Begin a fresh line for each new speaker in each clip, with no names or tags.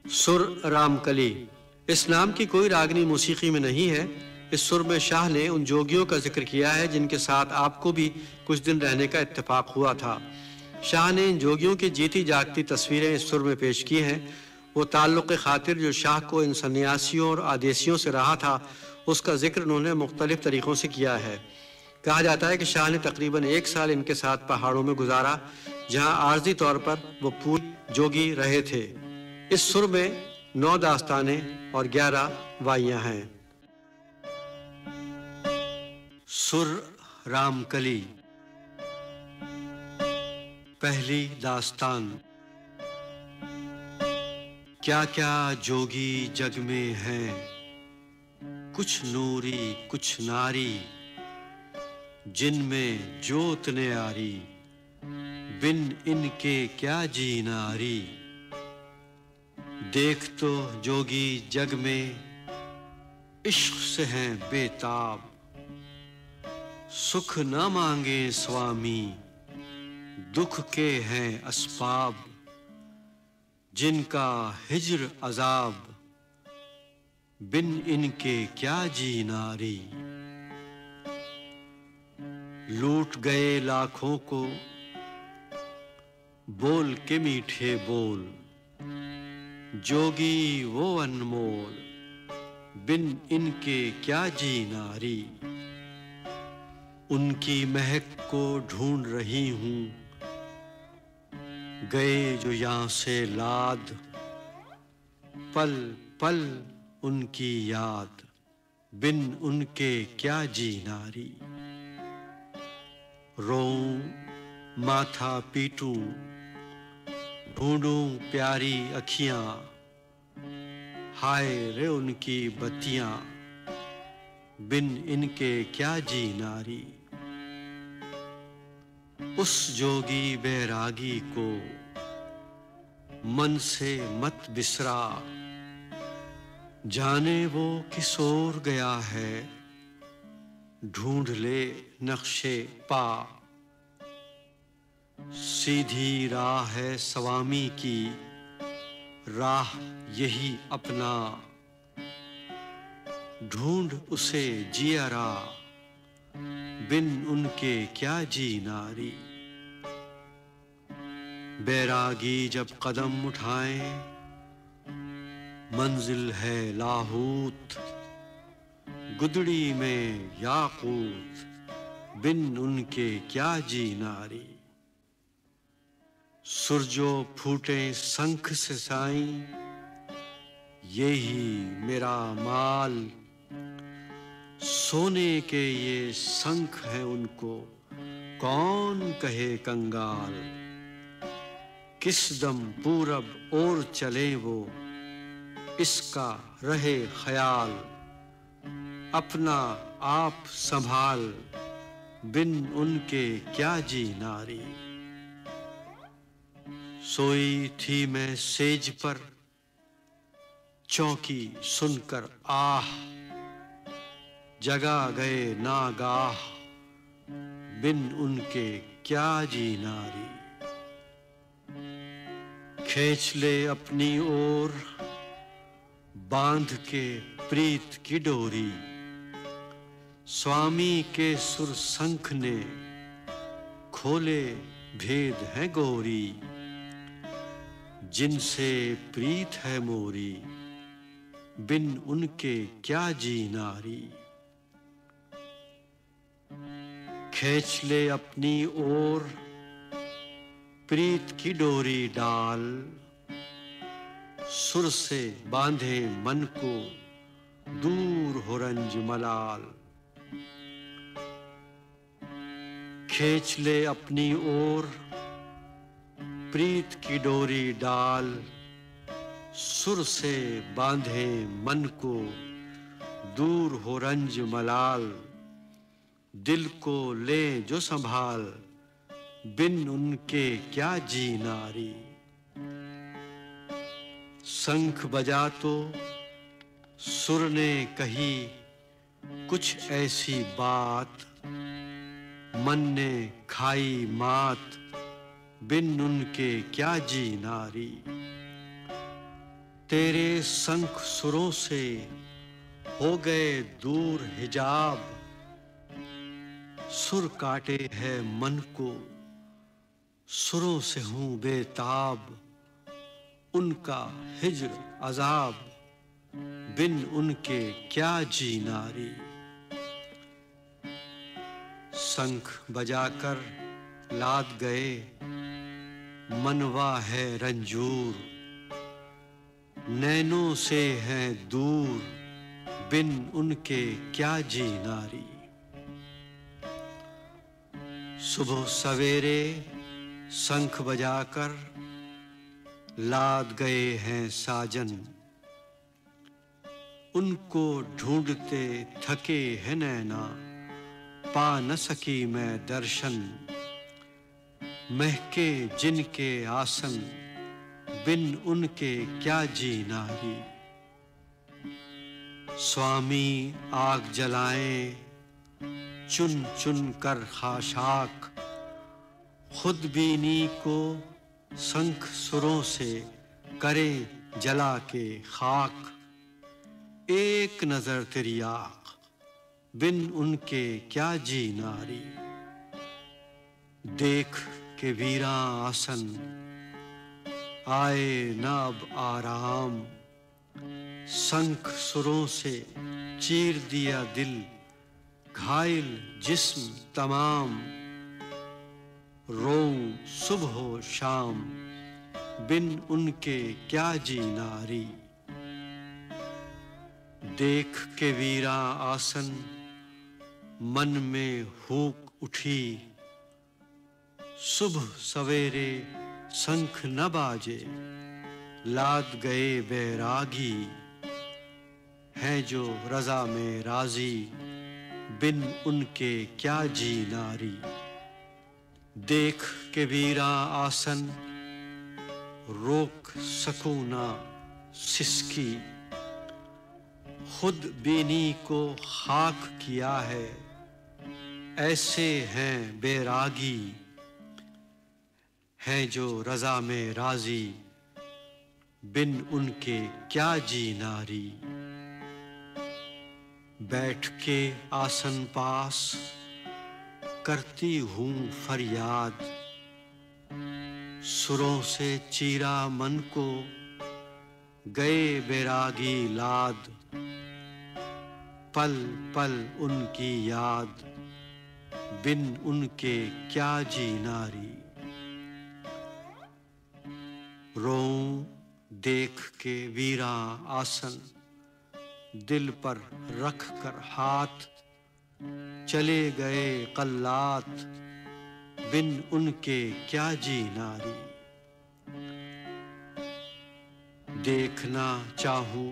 सुर रामकली। इस नाम की कोई रागनी मौसीकी में नहीं है। इस सुर में शाह ने उन जोगियों का जिक्र किया है जिनके साथ आपको भी कुछ दिन रहने का इत्तेफाक हुआ था। शाह ने इन जोगियों की जीती जागती तस्वीरें इस सुर में पेश की हैं। वो ताल्लुक़ खातिर जो शाह को इन सन्यासियों और आदेशियों से रहा था, उसका जिक्र उन्होंने मुख्तलिफ तरीक़ों से किया है। कहा जाता है कि शाह ने तकरीबन 1 साल इनके साथ पहाड़ों में गुजारा, जहाँ आर्जी तौर पर वो पूरी जोगी रहे थे। इस सुर में 9 दास्तानें और 11 वाइयाँ हैं। सुर रामकली। पहली दास्तान। क्या क्या जोगी जग में हैं, कुछ नूरी कुछ नारी, जिनमें जोत ने आरी, बिन इनके क्या जी नारी। देख तो जोगी जग में इश्क से हैं बेताब, सुख न मांगे स्वामी, दुख के हैं असबाब, जिनका हिज्र अजाब, बिन इनके क्या जी नारी। लूट गए लाखों को बोल के मीठे बोल, जोगी वो अनमोल, बिन इनके क्या जी नारी। उनकी महक को ढूंढ रही हूँ, गए जो यहाँ से लाद, पल पल उनकी याद, बिन उनके क्या जी नारी। रोऊं माथा पीटूं, ढूंढूं प्यारी अखियां, हाय रे उनकी बत्तियां, बिन इनके क्या जी नारी। उस जोगी बैरागी को मन से मत बिसरा, जाने वो किस ओर गया है, ढूंढ ले नक्शे पा। सीधी राह है स्वामी की, राह यही अपना, ढूंढ उसे जियरा, बिन उनके क्या जी नारी। बैरागी जब कदम उठाएं, मंजिल है लाहूत, गुदड़ी में याकूत, बिन उनके क्या जी नारी। सुरजो फूटे शंख से साईं, यही मेरा माल, सोने के ये शंख हैं उनको कौन कहे कंगाल। किस दम पूरब ओर चले वो, इसका रहे ख्याल, अपना आप संभाल, बिन उनके क्या जी नारी। सोई थी मैं सेज पर, चौकी सुनकर आह, जगा गए नागाह, बिन उनके क्या जी नारी। खींच ले अपनी ओर बांध के प्रीत की डोरी, स्वामी के सुर शंख ने खोले भेद है गोरी, जिनसे प्रीत है मोरी, बिन उनके क्या जी नारी। खींच ले अपनी ओर प्रीत की डोरी डाल, सुर से बांधे मन को दूर हो रंज मलाल। खींच ले अपनी ओर प्रीत की डोरी डाल, सुर से बांधे मन को दूर हो रंज मलाल। दिल को ले जो संभाल, बिन उनके क्या जी नारी। शंख बजा तो सुर ने कही कुछ ऐसी बात, मन ने खाई मात, बिन उनके क्या जी नारी। तेरे शंख सुरों से हो गए दूर हिजाब, सुर काटे है मन को, सुरों से हूँ बेताब। उनका हिज्र अजाब, बिन उनके क्या जी नारी। शंख बजाकर लाद गए, मनवा है रंजूर। नैनों से हैं दूर, बिन उनके क्या जी नारी। सुबह सवेरे शंख बजाकर लाद गए हैं साजन। उनको ढूंढते थके हैं नैना, पा न सकी मैं दर्शन। महके जिनके आसन, बिन उनके क्या जी नारी। स्वामी आग जलाएं चुन चुन कर खाशाक, खुद बीनी को शंख सुरों से करे जला के खाक। एक नजर तेरी आँख, बिन उनके क्या जी नारी। देख के वीरा आसन, आए न अब आराम। शंख सुरों से चीर दिया दिल, घायल जिस्म तमाम। रोऊं सुबह हो शाम, बिन उनके क्या जी नारी। देख के वीरा आसन, मन में हुक उठी। सुबह सवेरे शंख न बाजे, लाद गए बैरागी। हैं जो रजा में राजी, बिन उनके क्या जी नारी। देख के वीरा आसन, रोक सकूं ना सिसकी। खुद बीनी को खाक किया है, ऐसे हैं बैरागी। हैं जो रजा में राजी, बिन उनके क्या जी नारी। बैठ के आसन पास करती हूँ फरियाद। सुरों से चीरा मन को, गए बैरागी लाद। पल पल उनकी याद, बिन उनके क्या जी नारी। रोऊं देख के वीरा आसन, दिल पर रख कर हाथ। चले गए कल्लात, बिन उनके क्या जी नारी। देखना चाहूं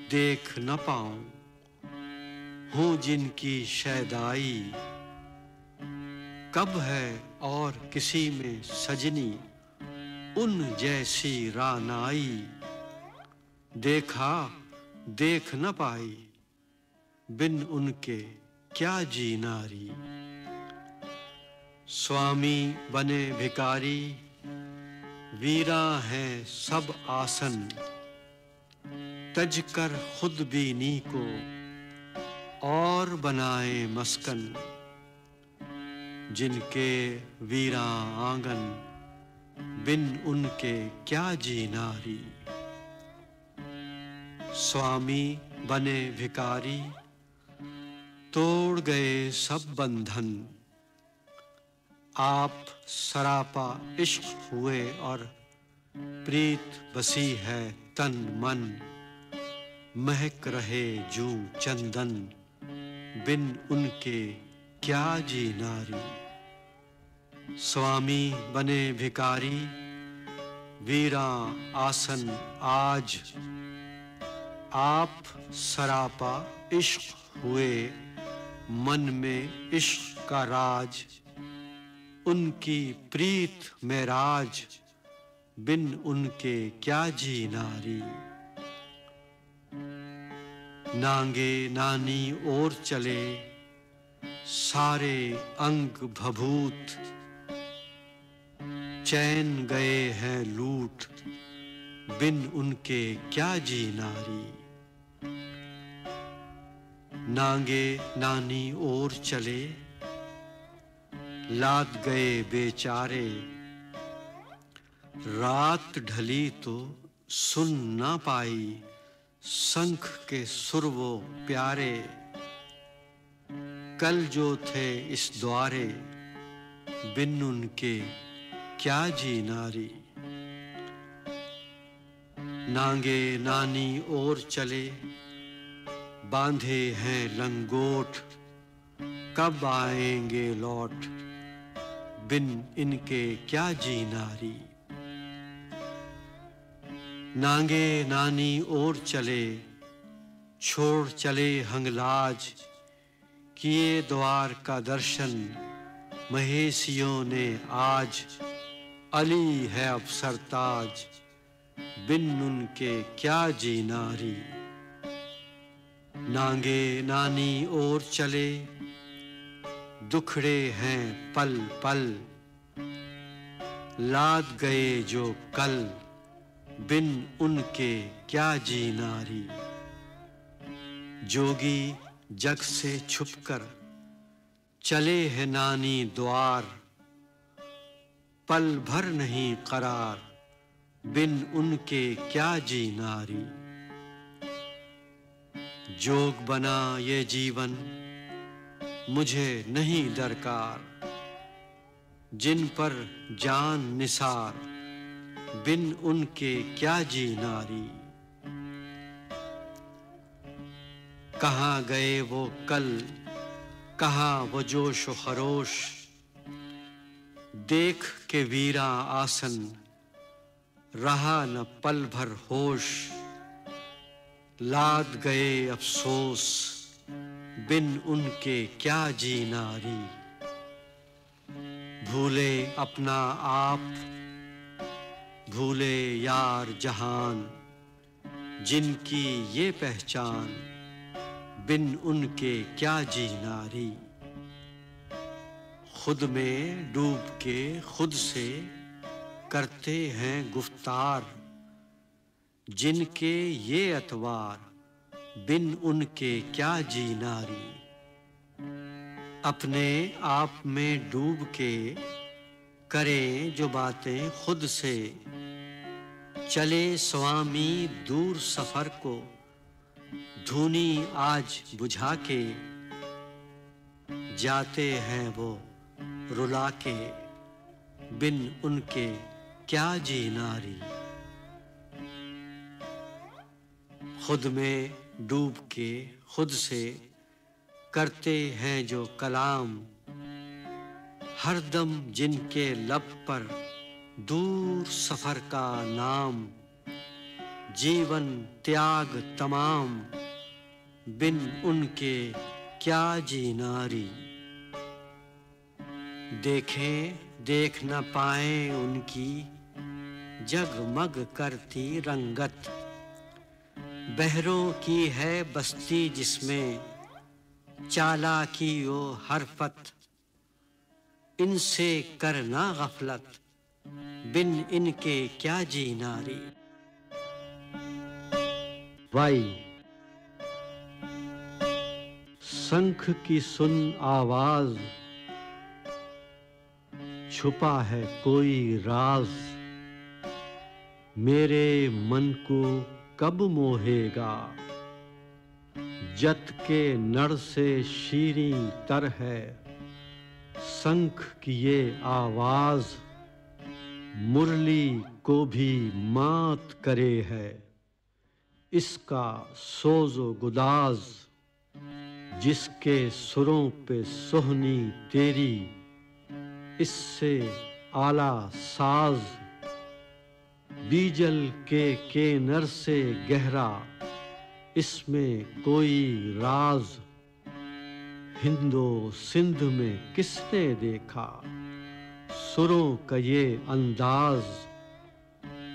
देख न पाऊं, हूँ जिनकी शैदाई। कब है और किसी में सजनी, उन जैसी रानाई। देखा देख न पाई, बिन उनके क्या जी नारी। स्वामी बने भिकारी, वीरा हैं सब आसन। तज कर खुद बीनी को, और बनाए मस्कन। जिनके वीरा आंगन, बिन उनके क्या जी नारी। स्वामी बने भिकारी, तोड़ गए सब बंधन। आप सरापा इश्क हुए और प्रीत बसी है तन मन। महक रहे जूं चंदन, बिन उनके क्या जी नारी। स्वामी बने भिकारी, वीरा आसन आज। आप सरापा इश्क हुए, मन में इश्क का राज। उनकी प्रीत में राज, बिन उनके क्या जी नारी। नांगे नानी ओर चले, सारे अंग भभूत। चैन गए हैं लूट, बिन उनके क्या जी नारी। नांगे नानी और चले, लाद गए बेचारे, रात ढली तो सुन ना पाई, शंख के सुर वो प्यारे। कल जो थे इस द्वारे, बिन उनके क्या जी नारी। नांगे नानी और चले, बांधे हैं लंगोट, कब आएंगे लौट, बिन इनके क्या जी नारी। नांगे नानी और चले, छोड़ चले हंगलाज, किए द्वार का दर्शन महेशियों ने आज। अली है अब सरताज, बिन उनके क्या जी नारी। नांगे नानी और चले, दुखड़े हैं पल पल, लाद गए जो कल, बिन उनके क्या जी नारी। जोगी जग से छुपकर चले हैं नानी द्वार, पल भर नहीं करार, बिन उनके क्या जी नारी। जोग बना ये जीवन मुझे नहीं दरकार, जिन पर जान निसार, बिन उनके क्या जी नारी। कहाँ गए वो कल, कहाँ वो जोश व खरोश, देख के वीरा आसन रहा न पल भर होश। लाद गए अफसोस, बिन उनके क्या जी नारी। भूले अपना आप, भूले यार जहान, जिनकी ये पहचान, बिन उनके क्या जी नारी। खुद में डूब के खुद से करते हैं गुफ्तार, जिनके ये अतवार, बिन उनके क्या जी नारी। अपने आप में डूब के करें जो बातें खुद से, चले स्वामी दूर सफर को धूनी आज बुझा के। जाते हैं वो रुला के, बिन उनके क्या जी नारी। खुद में डूब के खुद से करते हैं जो कलाम, हरदम जिनके लब पर दूर सफर का नाम। जीवन त्याग तमाम, बिन उनके क्या जी नारी। देखें देख न पाए उनकी जगमग करती रंगत, बहरों की है बस्ती जिसमें चालाकी ओ हरफत। इनसे करना गफलत, बिन इनके क्या जी नारी। वाई शंख की सुन आवाज, छुपा है कोई राज। मेरे मन को कब मोहेगा, जत के नर से शीरीं तर है शंख की ये आवाज। मुरली को भी मात करे है इसका सोजो गुदाज। जिसके सुरों पे सोहनी तेरी, इससे आला साज। बीजल के नर से गहरा, इसमें कोई राज। हिंदो सिंध में किसने देखा सुरों का ये अंदाज।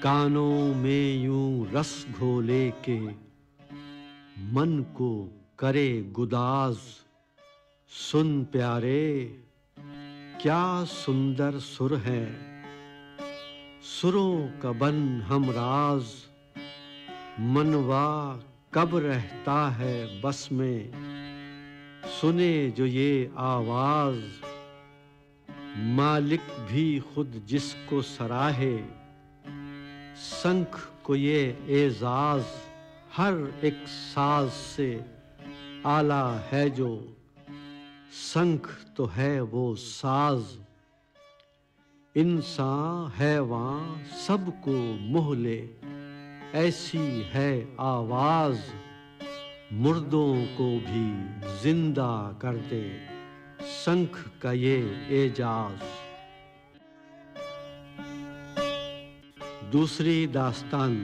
कानों में यूं रस घोले के मन को करे गुदाज। सुन प्यारे क्या सुंदर सुर है, सुरों का बन हम राज, मनवा कब रहता है बस में, सुने जो ये आवाज, मालिक भी खुद जिसको सराहे, शंख को ये एजाज, हर एक साज से आला है जो, शंख तो है वो साज। इंसान हैवान सबको मोह ले, ऐसी है आवाज, मुर्दों को भी जिंदा कर दे, शंख का ये एजाज। दूसरी दास्तान।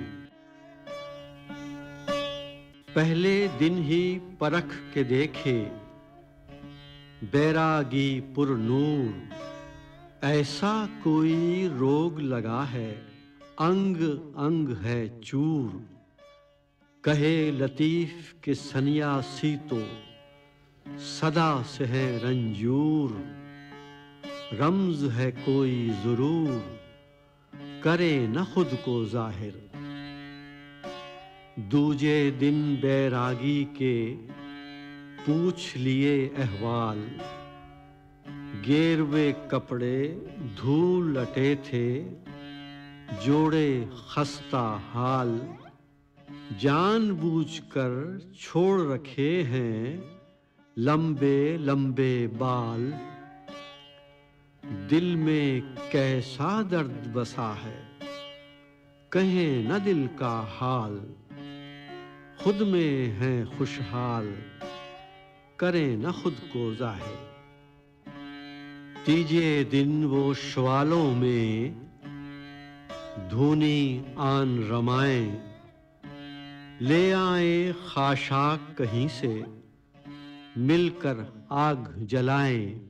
पहले दिन ही परख के देखे, बैरागी पुरनूर, ऐसा कोई रोग लगा है, अंग अंग है चूर। कहे लतीफ के सन्यासी तो सदा से है रंजूर, रम्ज है कोई जरूर, करे न खुद को जाहिर। दूजे दिन बैरागी के पूछ लिए अहवाल, गेरवे कपड़े धूल लटे थे, जोड़े खस्ता हाल, जानबूझकर छोड़ रखे हैं लंबे लंबे बाल। दिल में कैसा दर्द बसा है, कहें न दिल का हाल, खुद में है खुशहाल, करें न खुद को जाहिर। तीजे दिन वो श्वालों में धूनी आन रमाए, ले आए खाशाक कहीं से, मिलकर आग जलाएं।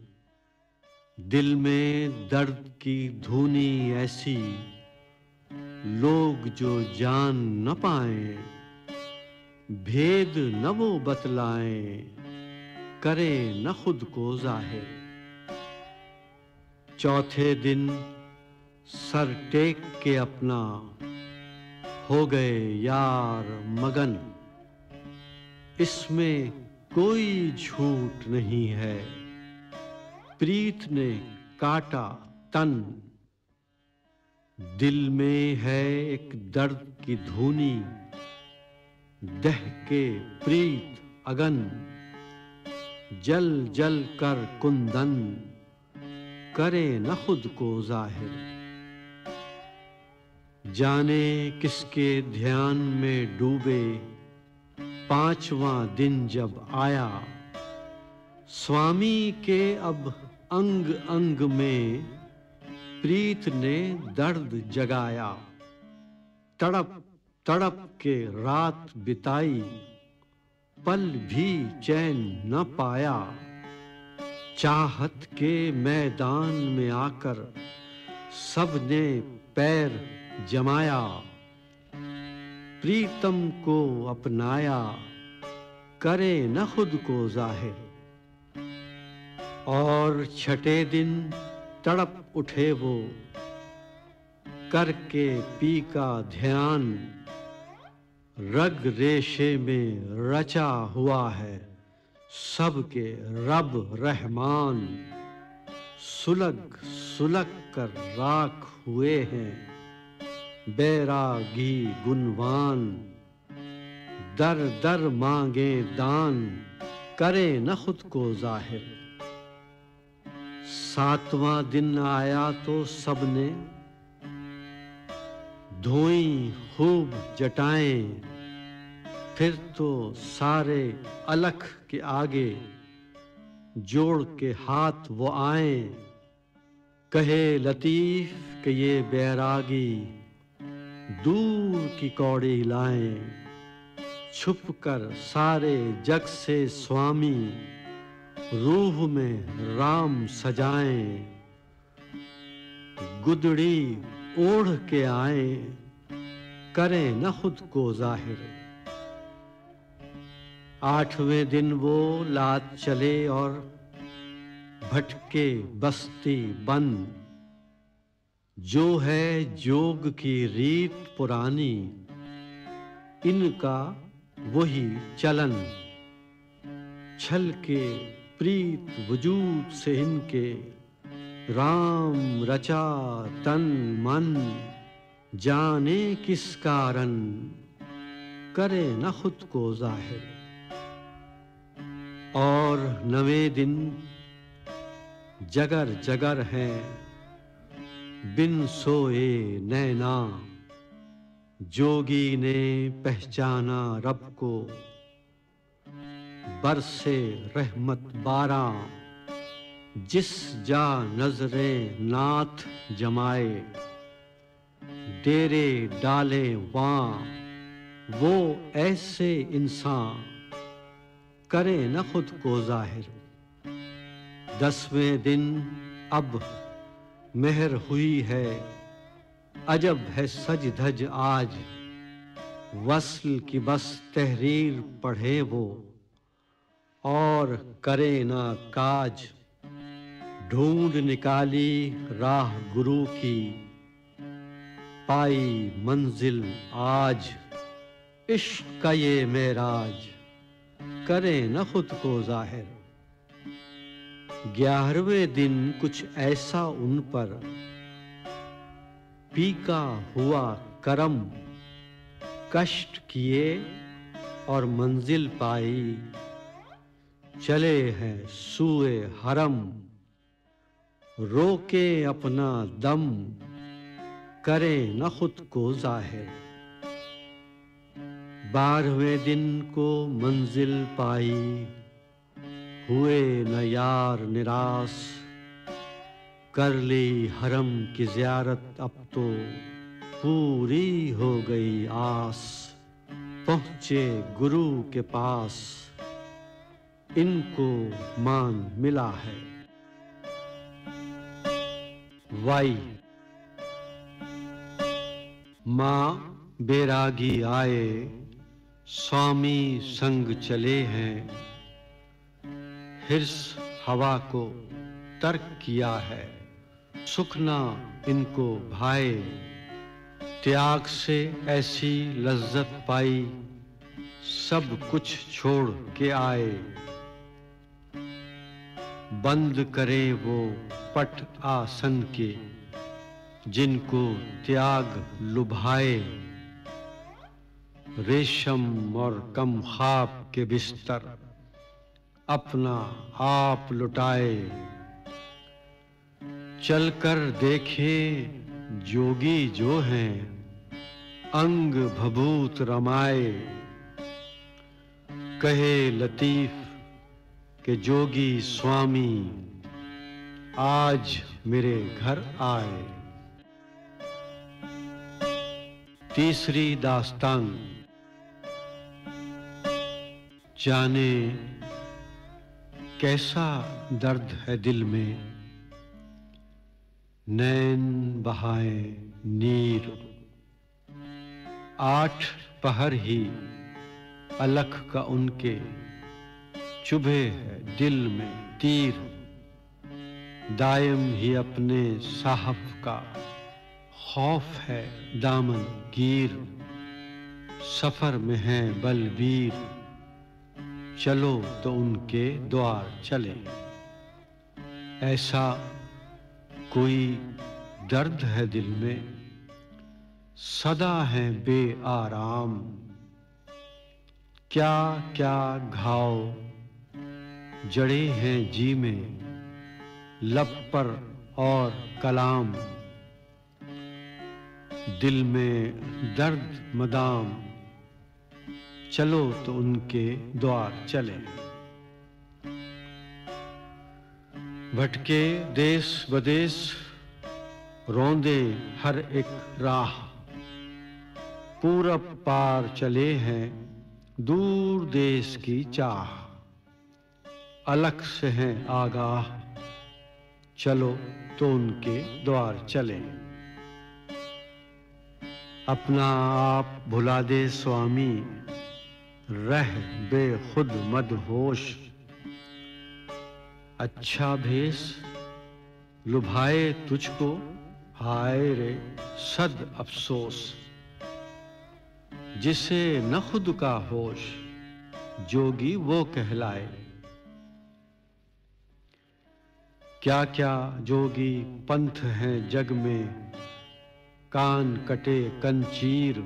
दिल में दर्द की धूनी ऐसी, लोग जो जान न पाएं, भेद न वो बतलाएं, करें न खुद को जाहिर। चौथे दिन सर टेक के अपना, हो गए यार मगन, इसमें कोई झूठ नहीं है, प्रीत ने काटा तन। दिल में है एक दर्द की धूनी, दहके प्रीत अगन, जल जल कर कुंदन, करे न खुद को जाहिर। जाने किसके ध्यान में डूबे, पांचवां दिन जब आया, स्वामी के अब अंग अंग में प्रीत ने दर्द जगाया। तड़प तड़प के रात बिताई, पल भी चैन न पाया। चाहत के मैदान में आकर सबने पैर जमाया, प्रीतम को अपनाया, करे न खुद को जाहिर। और छठे दिन तड़प उठे वो, करके पी का ध्यान, रग रेशे में रचा हुआ है सबके रब रहमान। सुलग सुलग कर राख हुए हैं बैरागी गुणवान, दर दर मांगे दान, करे न खुद को जाहिर। सातवां दिन आया तो सबने धोई खूब जटाएं, फिर तो सारे अलख के आगे जोड़ के हाथ वो आए। कहे लतीफ कि ये बैरागी दूर की कौड़ी लाएं, छुप कर सारे जग से स्वामी रूह में राम सजाएं। गुदड़ी ओढ़ के आए, करें न खुद को जाहिर। आठवें दिन वो लात चले और भटके बस्ती बंद, जो है जोग की रीत पुरानी, इनका वही चलन। छल के प्रीत वजूद से इनके, राम रचा तन मन। जाने किस कारण, करे न खुद को जाहिर। और नवे दिन जगर जगर हैं, बिन सोए नैना। जोगी ने पहचाना रब को, बरसे रहमत बारां। जिस जा नजरे नाथ जमाए, डेरे डाले वहां। वो ऐसे इंसान, करे न खुद को जाहिर। 10वें दिन अब मेहर हुई है, अजब है सज धज आज। वस्ल की बस तहरीर पढ़े वो, और करे ना काज। ढूंढ निकाली राह गुरु की, पाई मंजिल आज। इश्क का ये मेराज, करे न खुद को जाहिर। 11वें दिन कुछ ऐसा उन पर, पीका हुआ करम। कष्ट किए और मंजिल पाई, चले हैं सूए हरम। रोके अपना दम, करे न खुद को जाहिर। 12वें दिन को मंजिल पाई, हुए न यार निराश। कर ली हरम की ज़ियारत अब तो, पूरी हो गई आस। पहुँचे गुरु के पास, इनको मान मिला है। वाई माँ बैरागी आए, स्वामी संग चले हैं। हिर्स हवा को तर्क किया है, सुखना इनको भाए। त्याग से ऐसी लज्जत पाई, सब कुछ छोड़ के आए। बंद करे वो पट आसन के, जिनको त्याग लुभाए। रेशम और कम ख्वाब के बिस्तर, अपना आप लुटाए। चलकर देखे जोगी जो हैं, अंग भभूत रमाए। कहे लतीफ के जोगी स्वामी, आज मेरे घर आए। तीसरी दास्तान। जाने कैसा दर्द है दिल में, नैन बहाए नीर। 8 पहर ही अलख का उनके, चुभे है दिल में तीर। दायम ही अपने साहब का, खौफ है दामन गिर। सफर में है बलबीर, चलो तो उनके द्वार चले। ऐसा कोई दर्द है दिल में, सदा है बेआराम। क्या क्या घाव जड़े हैं जी में, लब पर और कलाम। दिल में दर्द मदाम, चलो तो उनके द्वार चले। भटके देश बदेश, रौंदे हर एक राह। पूरब पार चले हैं, दूर देश की चाह। अलख से हैं आगाह, चलो तो उनके द्वार चले। अपना आप भुला दे स्वामी, रह बेखुद मदहोश। अच्छा भेष लुभाए तुझको हाय रे सद अफसोस, जिसे न खुद का होश, जोगी वो कहलाए। क्या क्या जोगी पंथ हैं जग में, कान कटे कंचीर।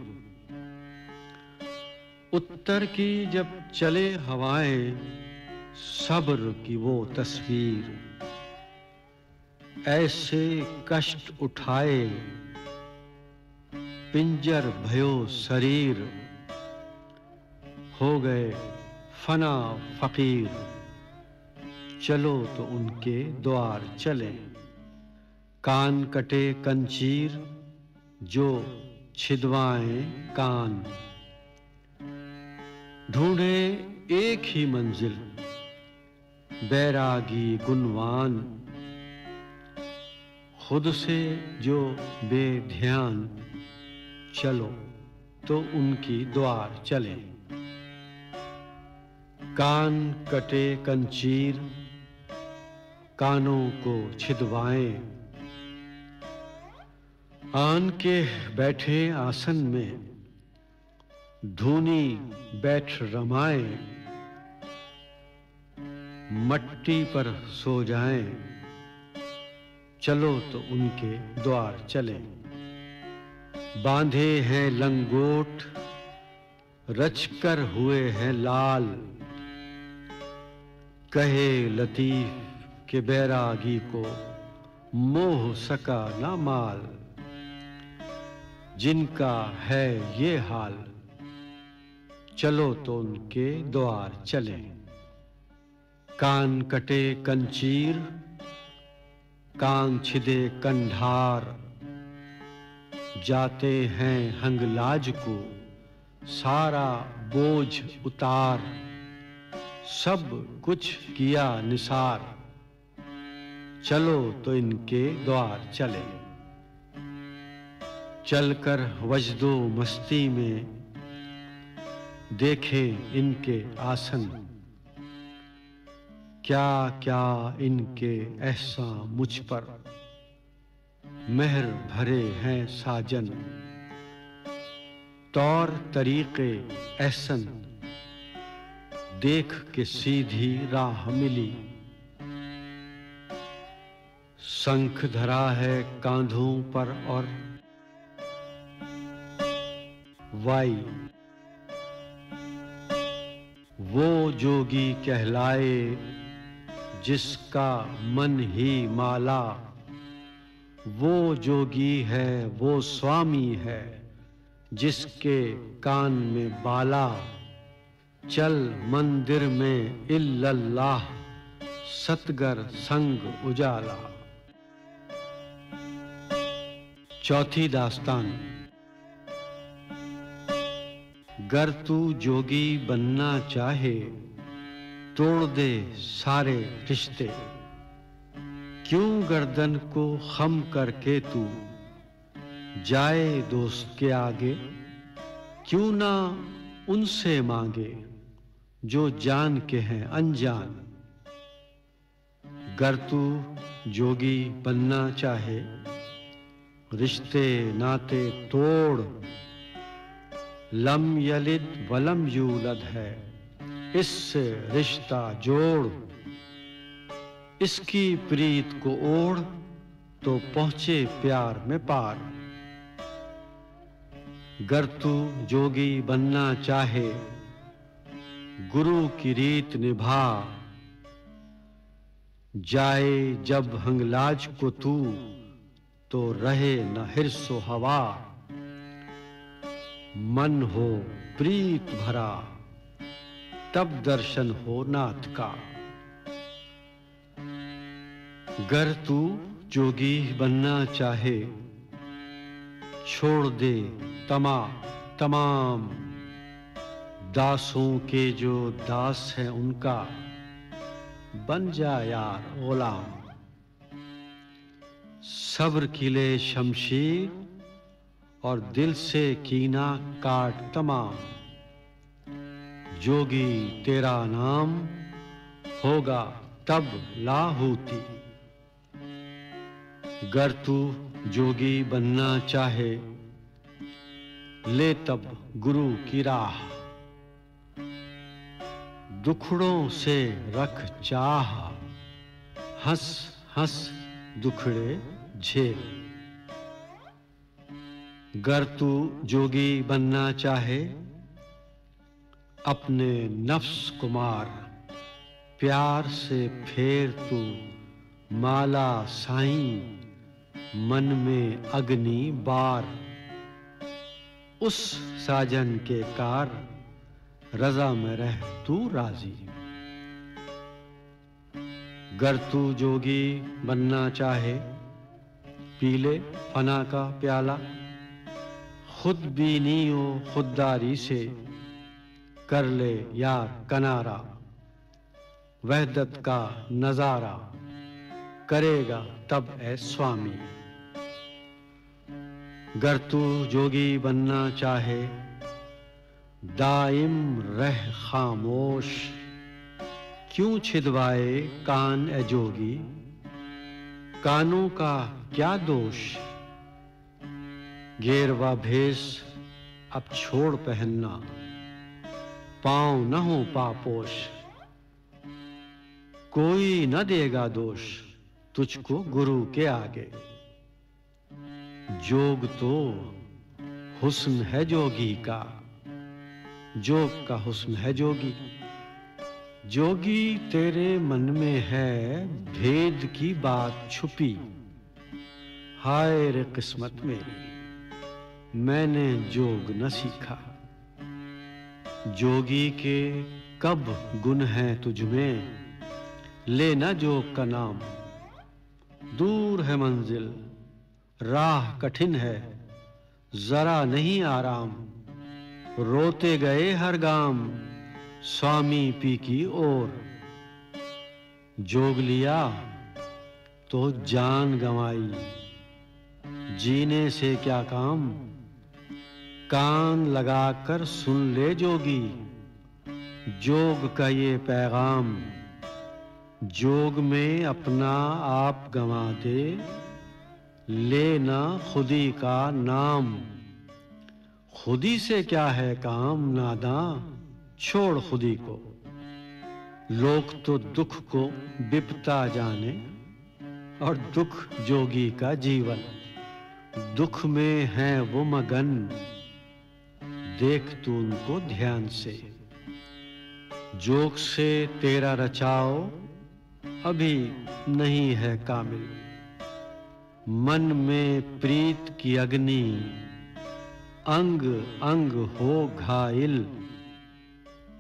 उत्तर की जब चले हवाएं, सब्र की वो तस्वीर। ऐसे कष्ट उठाए, पिंजर भयो शरीर। हो गए फना फकीर, चलो तो उनके द्वार चले। कान कटे कंचीर, जो छिदवाएं कान। ढूंढे एक ही मंजिल, बैरागी गुणवान। खुद से जो बेध्यान, चलो तो उनकी द्वार चले। कान कटे कंचीर, कानों को छिदवाएं। आन के बैठे आसन में, धूनी बैठ रमाएं। मट्टी पर सो जाएं, चलो तो उनके द्वार चले। बांधे हैं लंगोट, रचकर हुए हैं लाल। कहे लतीफ के बैरागी को, मोह सका ना माल। जिनका है ये हाल, चलो तो उनके द्वार चले। कान कटे कंचीर, कान छिदे कंधार। जाते हैं हंगलाज को, सारा बोझ उतार। सब कुछ किया निसार, चलो तो इनके द्वार चले। चलकर वजदो मस्ती में, देखे इनके आसन। क्या क्या इनके एहसान मुझ पर, मेहर भरे हैं साजन। तौर तरीके एहसन, देख के सीधी राह मिली। शंख धरा है कांधों पर और वाई। वो जोगी कहलाए, जिसका मन ही माला। वो जोगी है वो स्वामी है, जिसके कान में बाला। चल मंदिर में इल्लल्लाह, सतगर संग उजाला। चौथी दास्तान। गर तू जोगी बनना चाहे, तोड़ दे सारे रिश्ते। क्यों गर्दन को खम करके तू, जाए दोस्त के आगे। क्यों ना उनसे मांगे, जो जान के हैं अनजान। गर तू जोगी बनना चाहे, रिश्ते नाते तोड़। लम यलिद वलम यूलद है, इससे रिश्ता जोड़। इसकी प्रीत को ओढ़, तो पहुंचे प्यार में पार। गर तू जोगी बनना चाहे, गुरु की रीत निभा। जाए जब हंगलाज को तू, तो रहे न हिर्सो हवा। मन हो प्रीत भरा, तब दर्शन हो नाथ का। गर तू जोगी बनना चाहे, छोड़ दे तमाम दासों के जो दास हैं उनका। बन जा यार गुलाम। सब्र की ले शमशीर, और दिल से कीना काट तमाम। जोगी तेरा नाम, होगा तब लाहूती। गर तू जोगी बनना चाहे ले तब गुरु की राह, दुखड़ों से रख चाह, हंस हंस दुखड़े झेल। गर तू जोगी बनना चाहे अपने नफ्स को मार, प्यार से फेर तू माला साईं, मन में अग्नि बार। उस साजन के कार रजा में रह तू राजी। गर तू जोगी बनना चाहे पी ले फना का प्याला, खुद बीनियो खुददारी से कर ले यार कनारा। वहदत का नजारा करेगा तब ऐ स्वामी। गर तू जोगी बनना चाहे दाइम रह खामोश, क्यों छिदवाए कान ए जोगी, कानों का क्या दोष। गेरवा भेष अब छोड़ पहनना, पांव न हो पापोश। कोई न देगा दोष तुझको गुरु के आगे। जोग तो हुस्न है जोगी का, जोग का हुस्न है जोगी। जोगी तेरे मन में है भेद की बात छुपी। हाय रे किस्मत मेरी, मैंने जोग न सीखा। जोगी के कब गुण हैं तुझ में, ले न जोग का नाम। दूर है मंजिल राह कठिन है, जरा नहीं आराम। रोते गए हर गाम स्वामी पी की ओर। जोग लिया तो जान गंवाई, जीने से क्या काम। कान लगाकर सुन ले जोगी, जोग का ये पैगाम। जोग में अपना आप गंवा दे, लेना खुदी का नाम। खुदी से क्या है काम नादां, छोड़ खुदी को। लोग तो दुख को बिपता जाने, और दुख जोगी का जीवन। दुख में है वो मगन, देख तू उनको ध्यान से। जोग से तेरा रचाओ अभी नहीं है कामिल। मन में प्रीत की अग्नि, अंग अंग हो घायल।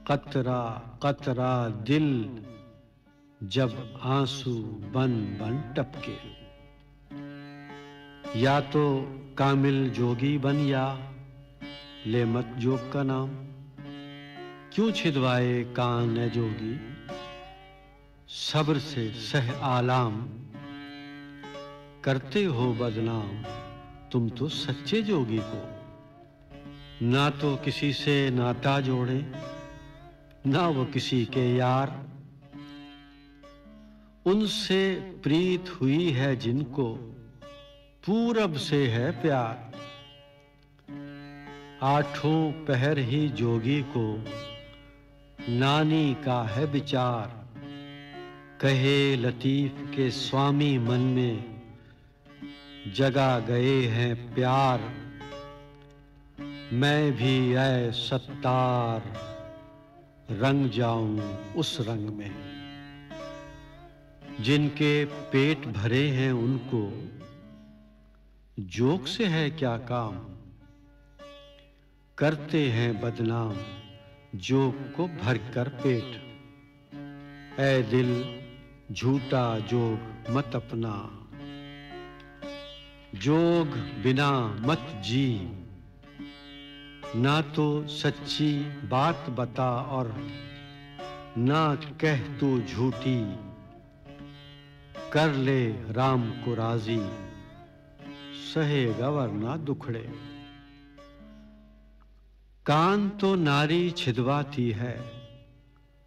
कतरा कतरा दिल, जब आंसू बन बन टपके। या तो कामिल जोगी बन, या ले मत जोग का नाम। क्यों छिदवाए कान है जोगी, सब्र से सह आलाम। करते हो बदनाम तुम तो सच्चे जोगी को। ना तो किसी से नाता जोड़े, ना वो किसी के यार। उनसे प्रीत हुई है जिनको, पूरब से है प्यार। आठों पहर ही जोगी को, नानी का है विचार। कहे लतीफ के स्वामी मन में, जगा गए हैं प्यार। मैं भी ऐ सत्तार, रंग जाऊं उस रंग में। जिनके पेट भरे हैं उनको, जोग से है क्या काम। करते हैं बदनाम जोग को भरकर पेट। ऐ दिल झूठा जोग मत अपना, जोग बिना मत जी। ना तो सच्ची बात बता, और ना कह तू झूठी। कर ले राम को राजी, सहेगा वरना दुखड़े। कान तो नारी छिदवाती है,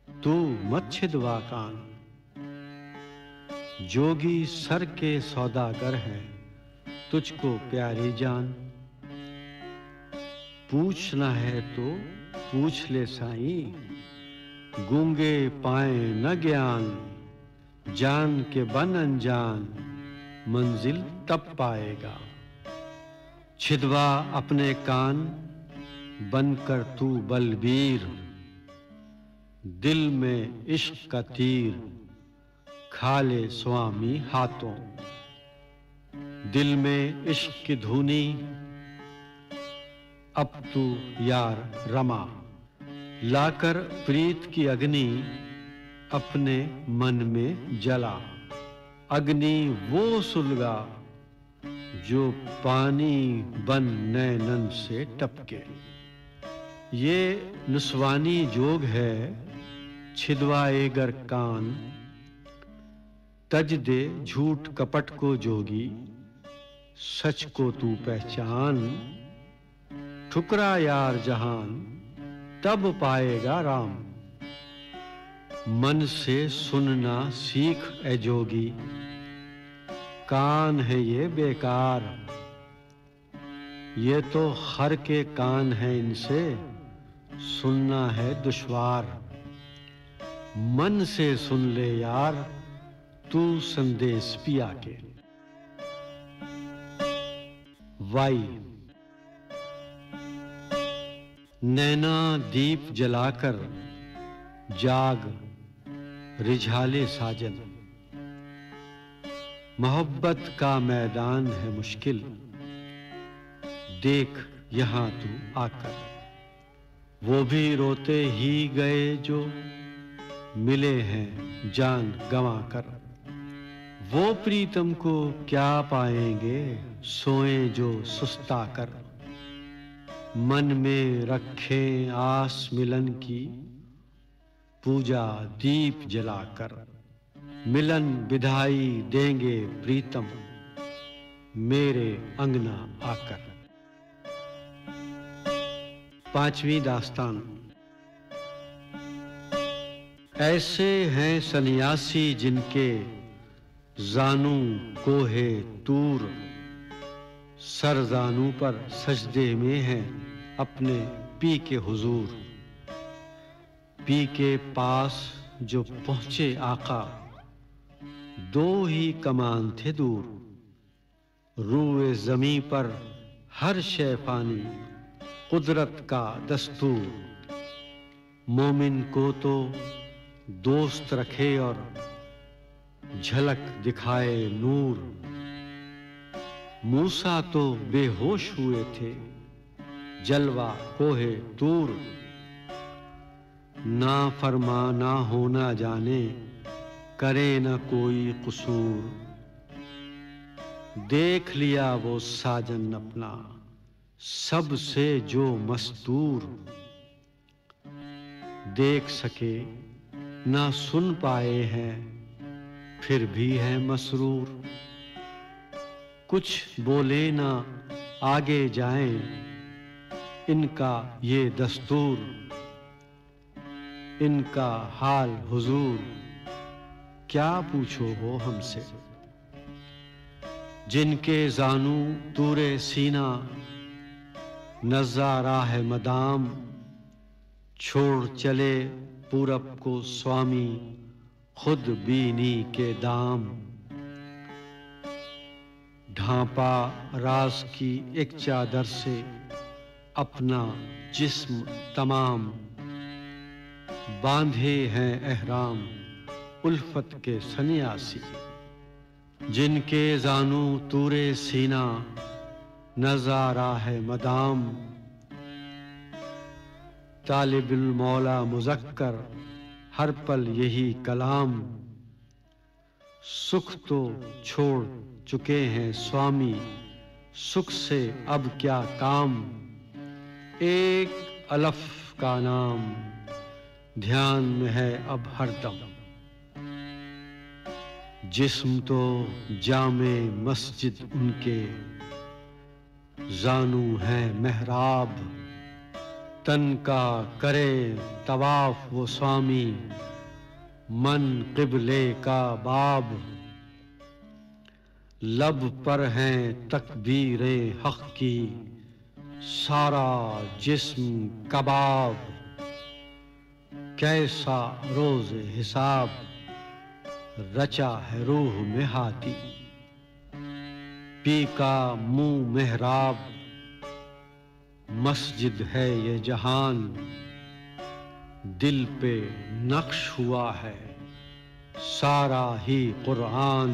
तू मत छिदवा कान। जोगी सर के सौदागर है, तुझको प्यारी जान। पूछना है तो पूछ ले साईं, गूंगे पाए न ज्ञान, जान के बन अनजान, मंजिल तब पाएगा। छिदवा अपने कान, बनकर तू बलबीर, दिल में इश्क का तीर, खा ले स्वामी हाथों। दिल में इश्क की धुनी, अब तू यार रमा, लाकर प्रीत की अग्नि, अपने मन में जला। अग्नि वो सुलगा, जो पानी बन नैनन से टपके। ये नुस्वानी जोग है, छिदवाए गर कान, तज दे झूठ कपट को जोगी, सच को तू पहचान। ठुकरा यार जहान, तब पाएगा राम। मन से सुनना सीख ए जोगी, कान है ये बेकार। ये तो खर के कान है, इनसे सुनना है दुश्वार। मन से सुन ले यार, तू संदेश पिया के। वाई। नैना दीप जलाकर जाग रिझाले साजन, मोहब्बत का मैदान है मुश्किल, देख यहां तू आकर। वो भी रोते ही गए जो मिले हैं जान गंवा कर। वो प्रीतम को क्या पाएंगे, सोए जो सुस्ता कर। मन में रखें आस मिलन की, पूजा दीप जलाकर। मिलन विधाई देंगे प्रीतम, मेरे अंगना आकर। पांचवी दास्तान। ऐसे हैं सन्यासी जिनके जानू कोहे तूर, सर जानू पर सजदे में है अपने पी के हुजूर। पी के पास जो पहुंचे आका, दो ही कमान थे दूर। रूए ज़मीं पर हर शै फानी, कुदरत का दस्तूर। मोमिन को तो दोस्त रखे और झलक दिखाए नूर। मूसा तो बेहोश हुए थे, जलवा कोहे तूर। ना फरमा ना होना जाने, करे न कोई कसूर। देख लिया वो साजन अपना, सबसे जो मस्तूर। देख सके ना सुन पाए हैं, फिर भी है मसरूर। कुछ बोले ना आगे जाएं, इनका ये दस्तूर। इनका हाल हुजूर, क्या पूछो हो हमसे। जिनके जानू तूरे सीना, नज़ारा है मदाम। छोड़ चले पूरब को स्वामी, खुद बीनी के दाम। ढांपा राज की एक चादर से अपना जिस्म तमाम। बांधे हैं एहराम उल्फत के सन्यासी। जिनके जानू तूरे सीना, नज़ारा है मदाम। तालिबुल मौला मुज़क्कर, हर पल यही कलाम। सुख तो छोड़ चुके हैं स्वामी, सुख से अब क्या काम। एक अलफ का नाम ध्यान में है अब हरदम। जिस्म तो जामे मस्जिद उनके, जानू है मेहराब। तन का करे तवाफ वो स्वामी, मन क़िबले का बाब। लब पर हैं तकबीरें हक़ की, सारा जिस्म कबाब। कैसा रोज़ हिसाब रचा है रूह में हाथी। पी का मुंह मेहराब, मस्जिद है ये जहान। दिल पे नक्श हुआ है सारा ही कुरान।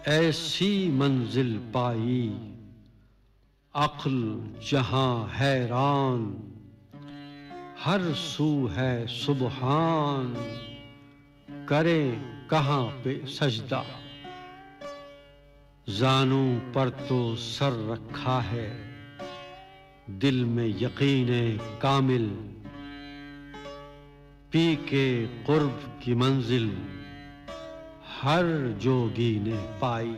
ऐसी मंजिल पाई अक्ल जहां हैरान। हर सू है सुबहान, करें कहां पे सजदा। जानू पर तो सर रखा है, दिल में यकीने कामिल। पी के कुर्ब की मंजिल हर जोगी ने पाई।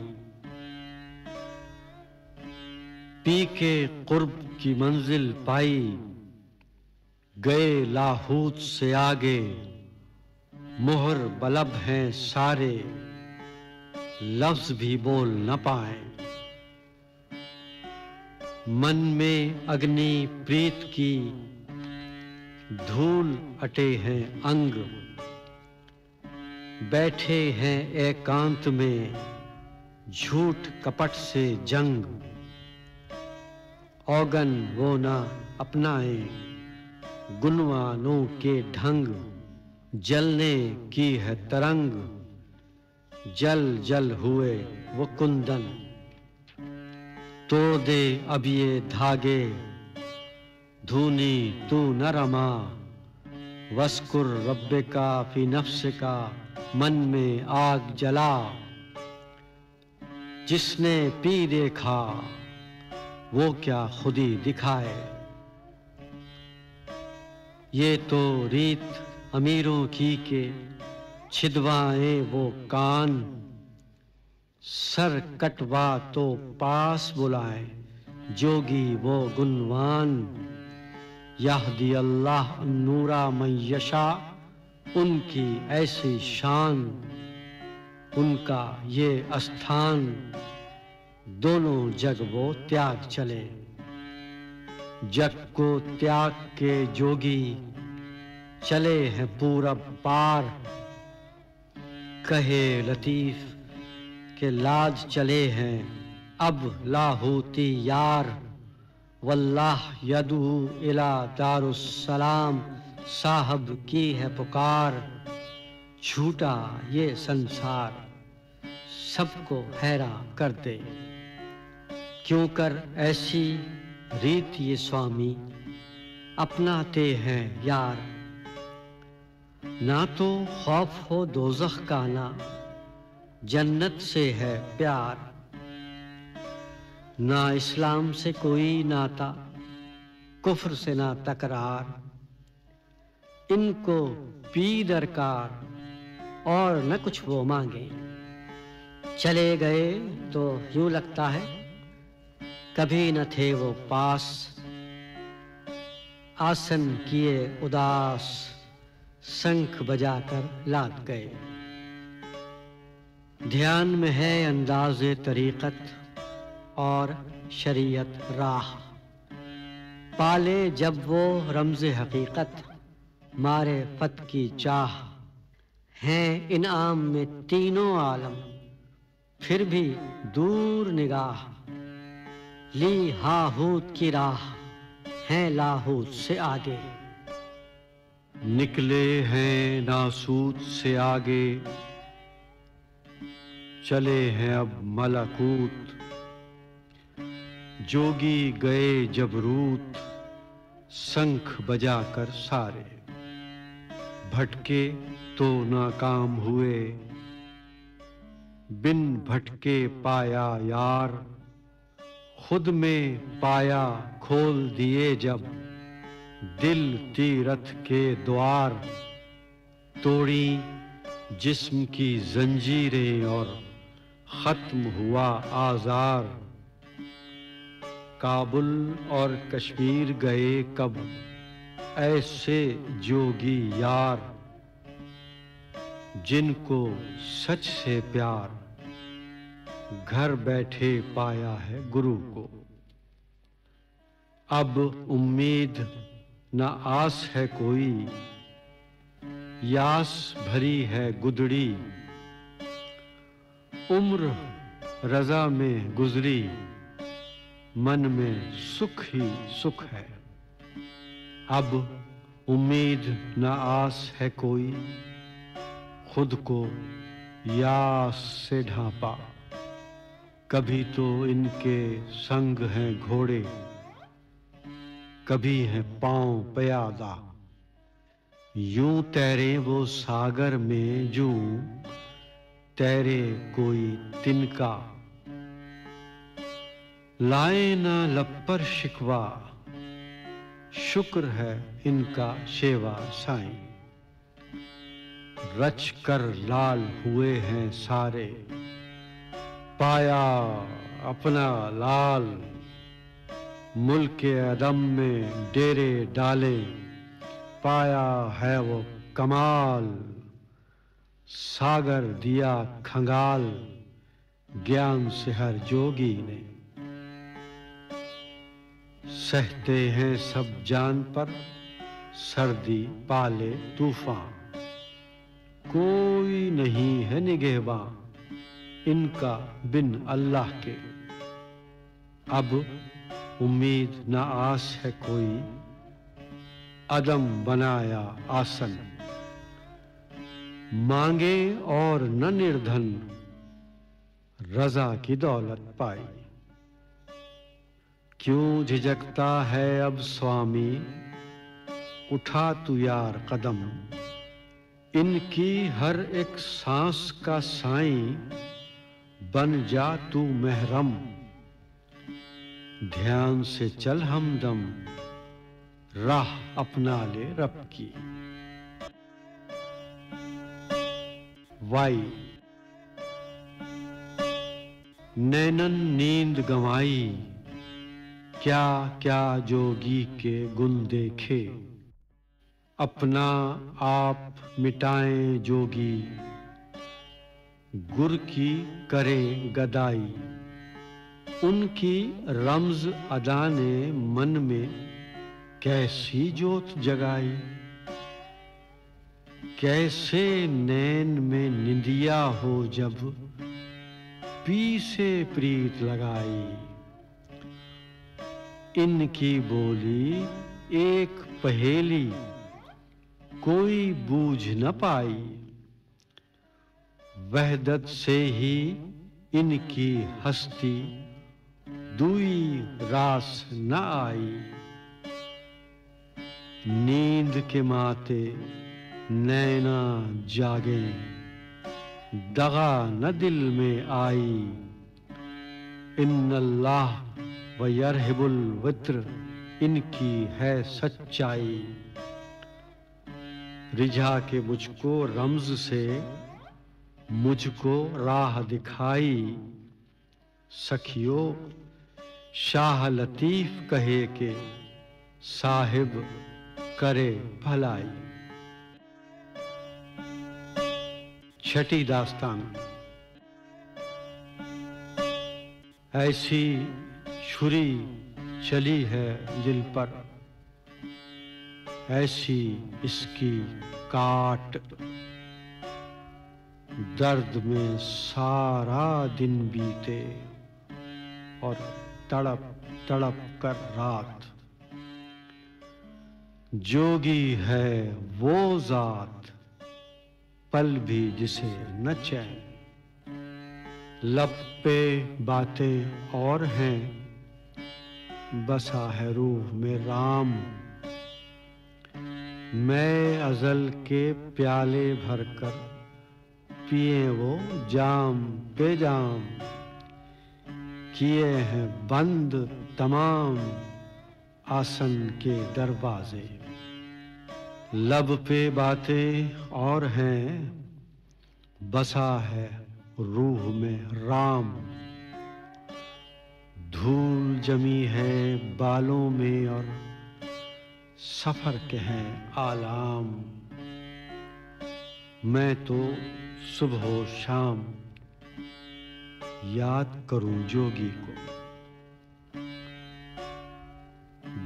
पी के कुर्ब की मंजिल पाई, गए लाहूत से आगे। मोहर बलब हैं सारे, लफ्ज भी बोल न पाए। मन में अग्नि प्रीत की धूल अटे हैं अंग। बैठे हैं एकांत में झूठ कपट से जंग। औगन वो ना अपनाए गुणवानों के ढंग। जलने की है तरंग, जल जल हुए वो कुंदन। तोड़ दे अब ये धागे, धूनी तू न रमा। वस्कुर रब्बे का फी नफ्स का, मन में आग जला। जिसने पी देखा वो क्या खुदी दिखाए। ये तो रीत अमीरों की के छिदवाए वो कान। सर कटवा तो पास बुलाए जोगी वो गुणवान। यहदी अल्लाह नूरा मन यशा, उनकी ऐसी शान। उनका ये स्थान, दोनों जग वो त्याग चले। जग को त्याग के जोगी चले हैं पूरब पार। कहे लतीफ के लाज चले हैं अब लाहूती यार। वल्लाह यदू इला दारुस्सलाम, साहब की है पुकार। झूठा ये संसार सबको हैरान कर दे। क्यों कर ऐसी रीत ये स्वामी अपनाते हैं यार। ना तो खौफ हो दोज़ख का, ना जन्नत से है प्यार। ना इस्लाम से कोई नाता, कुफ्र से ना तकरार। इनको पी दरकार और न कुछ वो मांगे। चले गए तो यूं लगता है कभी न थे वो पास। आसन किए उदास, शंख बजाकर लाद गए। ध्यान में है अंदाज़े तरीक़त और शरीयत राह। पाले जब वो रमज़े हकीकत, मारे फत की चाह। हैं इनाम में तीनों आलम, फिर भी दूर निगाह। ली हाहूत की राह, हैं लाहूत से आगे। निकले हैं नासूत से आगे, चले हैं अब मलकूत। जोगी गए जबरूत, शंख बजाकर सारे। भटके तो नाकाम हुए, बिन भटके पाया यार। खुद में पाया खोल दिए जब, दिल तीरथ के द्वार। तोड़ी जिस्म की जंजीरें और खत्म हुआ आजार। काबुल और कश्मीर गए कब ऐसे जोगी यार, जिनको सच से प्यार घर बैठे पाया है गुरु को। अब उम्मीद न आस है कोई, यास भरी है गुदड़ी। उम्र रज़ा में गुजरी, मन में सुख ही सुख है। अब उम्मीद न आस है कोई, खुद को यास से ढांपा। कभी तो इनके संग हैं घोड़े, कभी हैं पांव प्यादा। यूं तैरे वो सागर में जूं तैरे कोई तिनका। लाए ना लब पर शिकवा, शुक्र है इनका शेवा साईं। रच कर लाल हुए हैं सारे, पाया अपना लाल। मुल्क अदम में डेरे डाले, पाया है वो कमाल। सागर दिया खंगाल, ज्ञान से हर जोगी ने। सहते हैं सब जान पर, सर्दी पाले तूफान। कोई नहीं है निगहबां इनका बिन अल्लाह के। अब उम्मीद न आस है कोई, अदम बनाया आसन। मांगे और न निर्धन, रजा की दौलत पाई। क्यों झिझकता है अब स्वामी, उठा तू यार कदम। इनकी हर एक सांस का साईं, बन जा तू महरम। ध्यान से चल हमदम, राह अपना ले रब की। वाई नैनन नींद गंवाई, क्या क्या जोगी के गुण देखे। अपना आप मिटाएं जोगी, गुर की करें गदाई। उनकी रम्ज अदा ने मन में कैसी जोत जगाई। कैसे नैन में निंदिया हो जब, पी से प्रीत लगाई। इनकी बोली एक पहेली, कोई बूझ न पाई। वहदत से ही इनकी हस्ती, दुई रास न आई। नींद के माते नैना जागे, दगा न दिल में आई। इन्नल्लाह व यरहिबुल वित्र, इनकी है सच्चाई। रिझा के मुझको रम्ज से, मुझको राह दिखाई। सखियो शाह लतीफ कहे के, साहिब करे भलाई। छठी दास्तान। ऐसी छुरी चली है दिल पर, ऐसी इसकी काट। दर्द में सारा दिन बीते, और तड़प तड़प कर रात। जोगी है वो जात, पल भी जिसे न चैन। लब पे बातें और हैं, बसा है रूह में राम। मैं अज़ल के प्याले भरकर, पिए वो जाम पे जाम। किए हैं बंद तमाम आसन के दरवाजे। लब पे बातें और हैं, बसा है रूह में राम। धूल जमी है बालों में, और सफर के हैं आलाम। मैं तो सुबह शाम याद करूं जोगी को।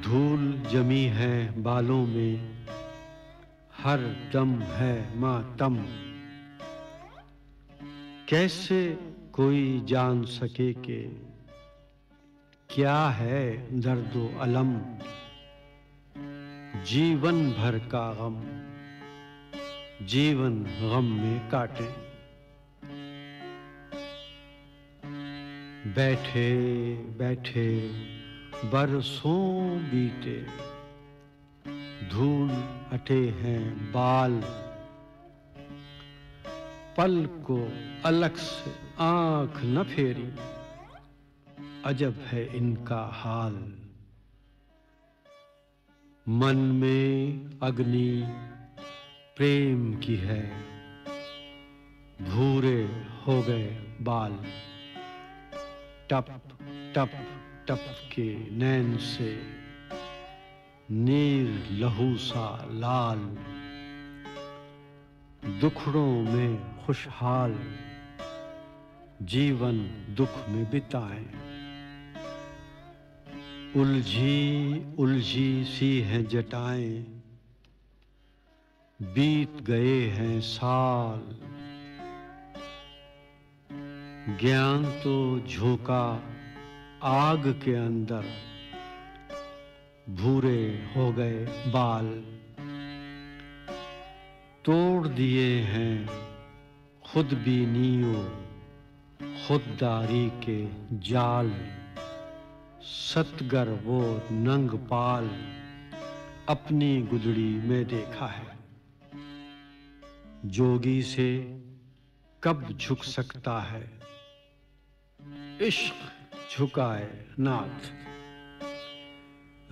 धूल जमी है बालों में, हर दम है मातम। कैसे कोई जान सके कि क्या है दर्दो अलम। जीवन भर का गम जीवन गम में काटे। बैठे बैठे बरसों बीते, धूल हटे हैं बाल। पल को अलग से आंख न फेरी, अजब है इनका हाल। मन में अग्नि प्रेम की है, भूरे हो गए बाल। टप टप टप के नैन से नीर लहू सा लाल। दुखड़ों में खुशहाल, जीवन दुख में बिताएं। उलझी उलझी सी हैं जटाएं, बीत गए हैं साल। ज्ञान तो झोंका आग के अंदर, भूरे हो गए बाल। तोड़ दिए हैं खुदबीनियों खुददारी के जाल। सतगर वो नंग पाल, अपनी गुदड़ी में देखा है। जोगी से कब झुक सकता है, इश्क झुकाए नाथ।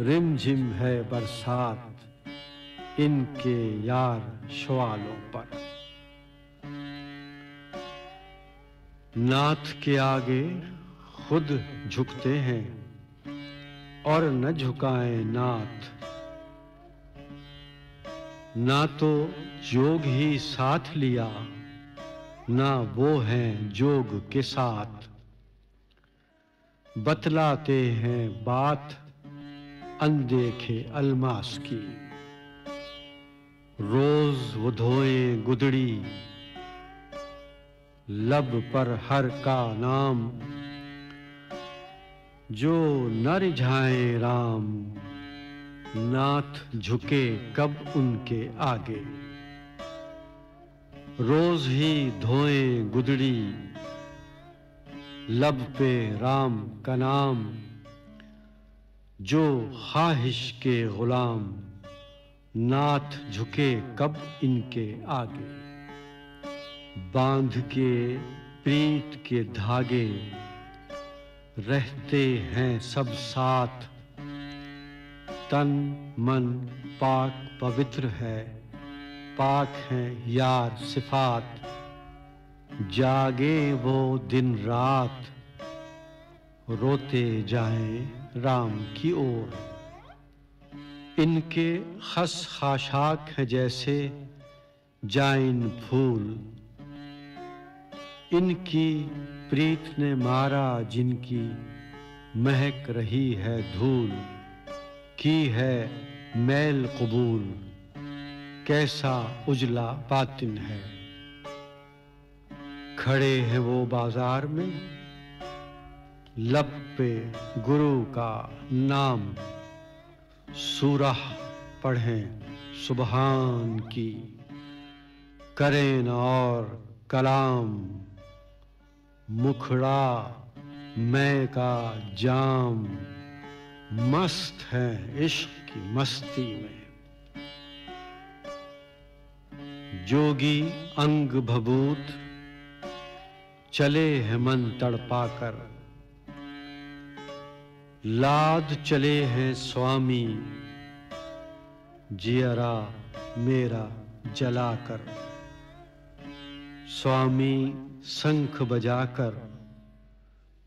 रिमझिम है बरसात इनके यार सवालों पर। नाथ के आगे खुद झुकते हैं और न झुकाए नाथ। ना तो जोग ही साथ लिया, ना वो हैं जोग के साथ। बतलाते हैं बात अनदेखे अलमास की। रोज वो धोए गुदड़ी, लब पर हर का नाम। जो न रिझाए राम, नाथ झुके कब उनके आगे। रोज ही धोए गुदड़ी, लब पे राम का नाम। जो ख्वाहिश के गुलाम, नाथ झुके कब इनके आगे। बांध के प्रीत के धागे, रहते हैं सब साथ। तन मन पाक पवित्र है, पाक है यार सिफात। जागे वो दिन रात, रोते जाएं राम की ओर। इनके खस खाशाक है जैसे जाइन फूल। इनकी प्रीत ने मारा जिनकी, महक रही है धूल। की है मैल कबूल, कैसा उजला बातिन है। खड़े हैं वो बाजार में, लब पे गुरु का नाम। सूरह पढ़ें सुबहान की, करें न और कलाम। मुखड़ा मैं का जाम, मस्त है इश्क की मस्ती में। जोगी अंग भभूत, चले हैं मन तड़पा कर। लाद चले हैं स्वामी, जियरा मेरा जलाकर। स्वामी शंख बजाकर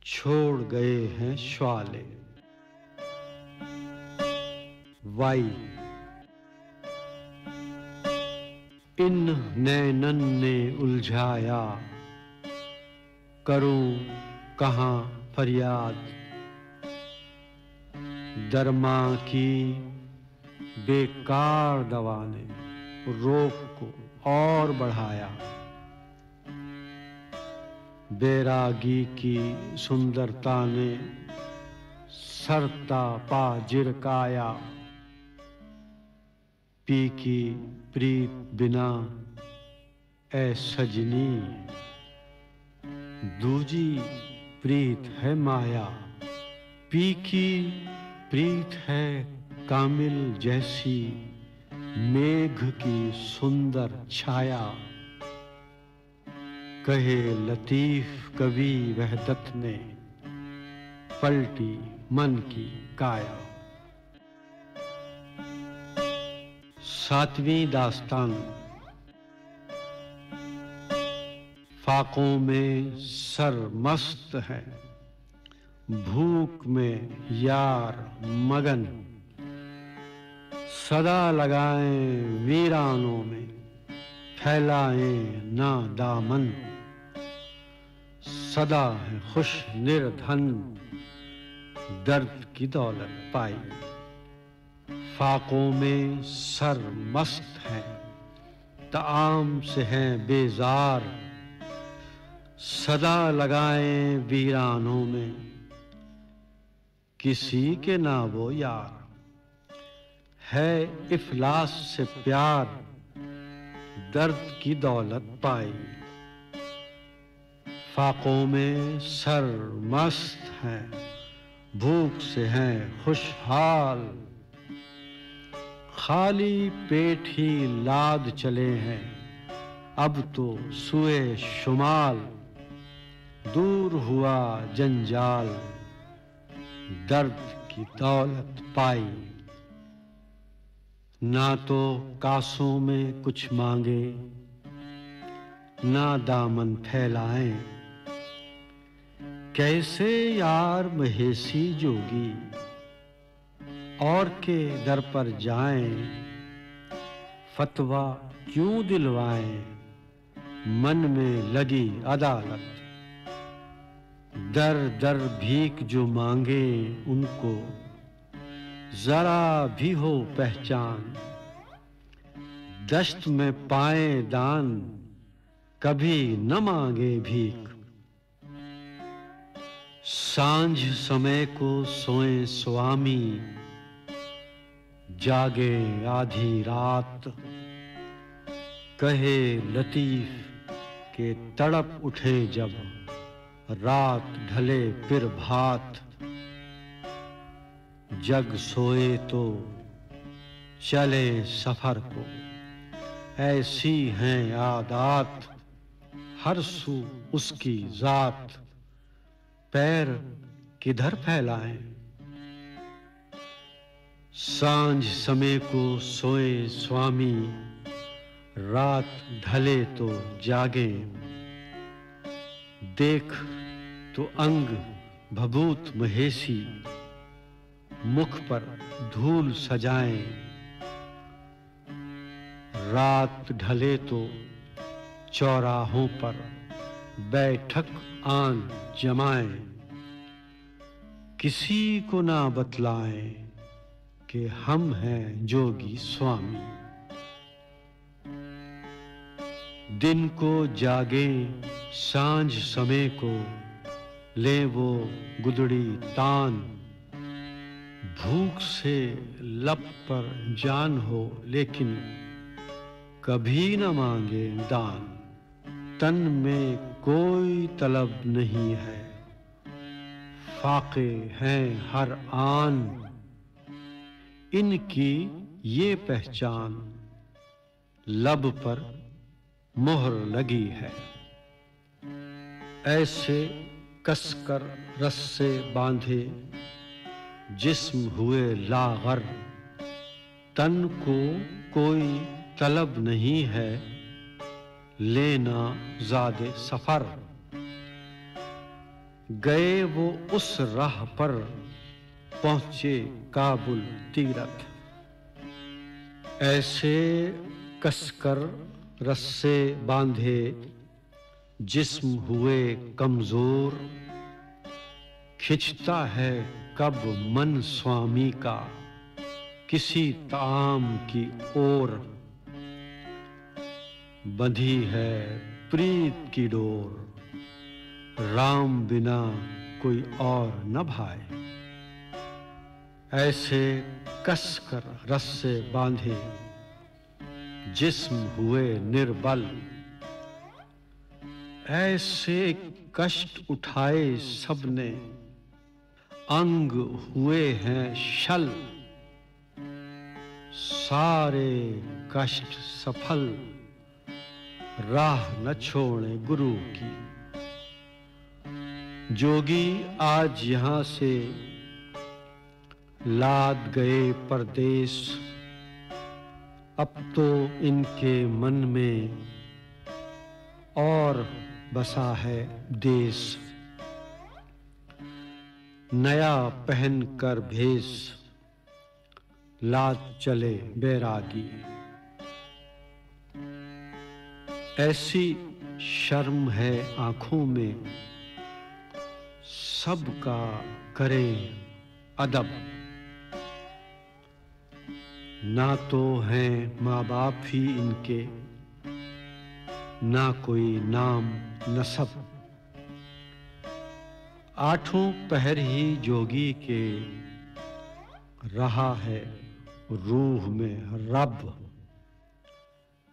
छोड़ गए हैं श्वाले। वाई इन नैनन ने उलझाया, करूं कहाँ फरियाद। दरमा की बेकार दवा ने रोग को और बढ़ाया। बैरागी की सुंदरता ने सरता पा जिरकाया। पी की प्रीत बिना ऐ सजनी, दूजी प्रीत है माया। पी की प्रीत है कामिल जैसी मेघ की सुंदर छाया। कहे लतीफ कवि वहदत ने पलटी मन की काया। सातवीं दास्तान। फाकों में सर मस्त है, भूख में यार मगन। सदा लगाएं वीरानों में, फैलाएं ना दामन। सदा है खुश निर्धन, दर्द की दौलत पाई। फाकों में सर मस्त है, ताम से हैं बेजार। सदा लगाएं वीरानों में, किसी के ना वो यार। है इफलास से प्यार, दर्द की दौलत पाई। फाकों में सर मस्त है, भूख से हैं खुशहाल। खाली पेट ही लाद चले हैं, अब तो सुए शुमाल। दूर हुआ जंजाल, दर्द की दौलत पाई। ना तो कासों में कुछ मांगे, ना दामन फैलाएं। कैसे यार महेशी जोगी, और के दर पर जाएं। फतवा क्यों दिलवाएं, मन में लगी अदालत। दर दर भीख जो मांगे उनको, जरा भी हो पहचान। दश्त में पाए दान, कभी न मांगे भीख। सांझ समय को सोए स्वामी, जागे आधी रात। कहे लतीफ के तड़प उठे जब, रात ढले फिर भात। जग सोए तो चले सफर को, ऐसी हैं आदात। हर सू उसकी जात, पैर किधर फैलाएं। सांझ समय को सोए स्वामी, रात ढले तो जागे। देख तो अंग भभूत महेशी, मुख पर धूल सजाएं। रात ढले तो चौराहों पर बैठक आन जमाएं। किसी को ना बतलाएं कि हम हैं जोगी स्वामी। दिन को जागे सांझ समय को, ले वो गुदड़ी तान। भूख से लब पर जान हो लेकिन कभी न मांगे दान। तन में कोई तलब नहीं है, फाके हैं हर आन। इनकी ये पहचान, लब पर मोहर लगी है। ऐसे कसकर रस्से बांधे, जिस्म हुए लागर। तन को कोई तलब नहीं है, लेना ज़ादे सफर। गए वो उस राह पर, पहुंचे काबुल तीरथ। ऐसे कसकर रस्से बांधे, जिस्म हुए कमजोर। खिंचता है कब मन स्वामी का किसी ताम की ओर, बंधी है प्रीत की डोर, राम बिना कोई और न भाए। ऐसे कस कर रस से बांधे जिस्म हुए निर्बल, ऐसे कष्ट उठाए सबने अंग हुए हैं शल। सारे कष्ट सफल राह न छोड़े गुरु की। जोगी आज यहाँ से लाद गए परदेश, अब तो इनके मन में और बसा है देश। नया पहन कर भेष लाद चले बैरागी, ऐसी शर्म है आंखों में सबका करें अदब। ना तो हैं माँ बाप ही इनके, ना कोई नाम नसब। आठों पहर ही जोगी के रहा है रूह में रब।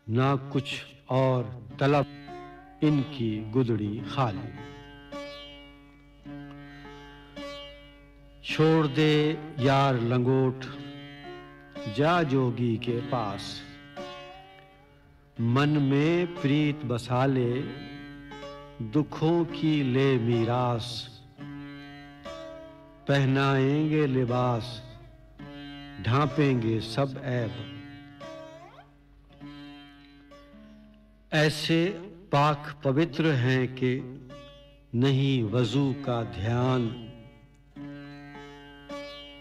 ना कुछ और तलब इनकी गुदड़ी खाली। छोड़ दे यार लंगोट जा जोगी के पास, मन में प्रीत बसा ले दुखों की ले मीरास। पहनाएंगे लिबास ढांपेंगे सब ऐब, ऐसे पाक पवित्र हैं कि नहीं वजू का ध्यान।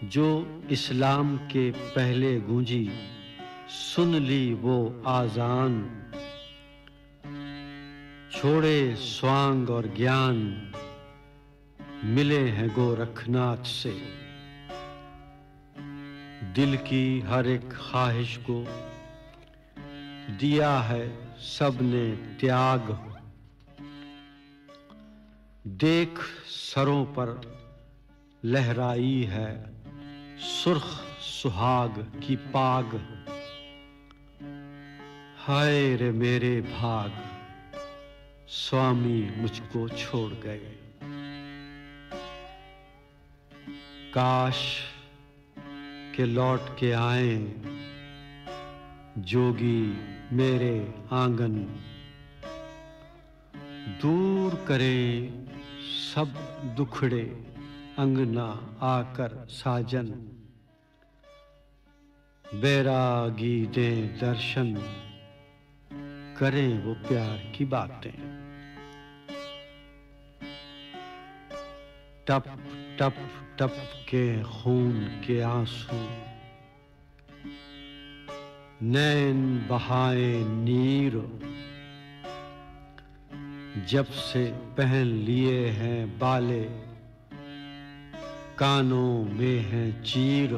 जो इस्लाम के पहले गूंजी सुन ली वो आजान। छोड़े स्वांग और ज्ञान मिले हैं गोरखनाथ से। दिल की हर एक ख्वाहिश को दिया है सबने त्याग। देख सरों पर लहराई है सुर्ख सुहाग की पाग। हाय रे मेरे भाग स्वामी मुझको छोड़ गए। काश के लौट के आए जोगी मेरे आंगन। दूर करे सब दुखड़े अंगना आकर साजन। बैरागी दे दर्शन करें वो प्यार की बातें। टप टप टप के खून के आंसू नैन बहाए नीर। जब से पहन लिए हैं बाले कानों में है चीर।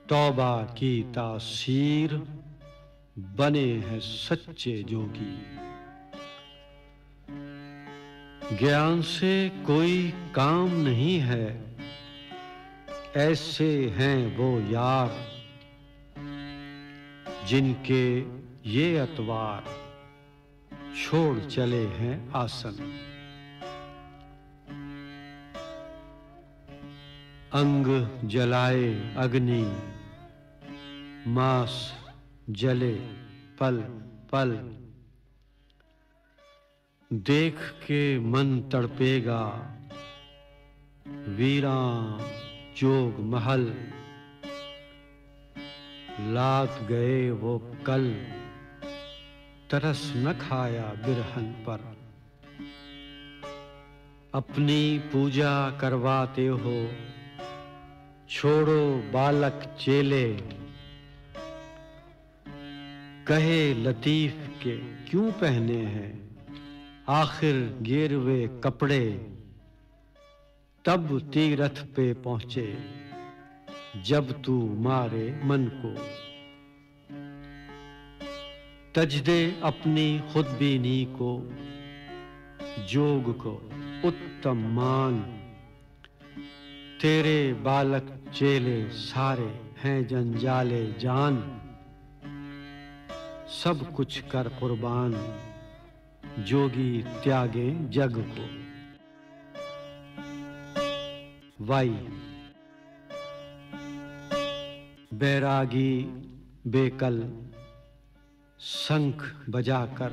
तौबा की तासीर बने हैं सच्चे जोगी। ज्ञान से कोई काम नहीं है ऐसे हैं वो यार जिनके ये अतवार छोड़ चले हैं आसन। अंग जलाए अग्नि मांस जले पल पल। देख के मन तड़पेगा वीरान जोग महल। लात गए वो कल तरस न खाया बिरहन पर। अपनी पूजा करवाते हो छोड़ो बालक चेले। कहे लतीफ के क्यों पहने हैं आखिर गिरवे कपड़े। तब तीरथ पे पहुंचे जब तू मारे मन को। तज दे अपनी खुदबीनी को, जोग को उत्तम मान। तेरे बालक चेले सारे हैं जंजाले जान। सब कुछ कर कुर्बान, जोगी त्यागे जग को। वाई बैरागी बेकल शंख बजाकर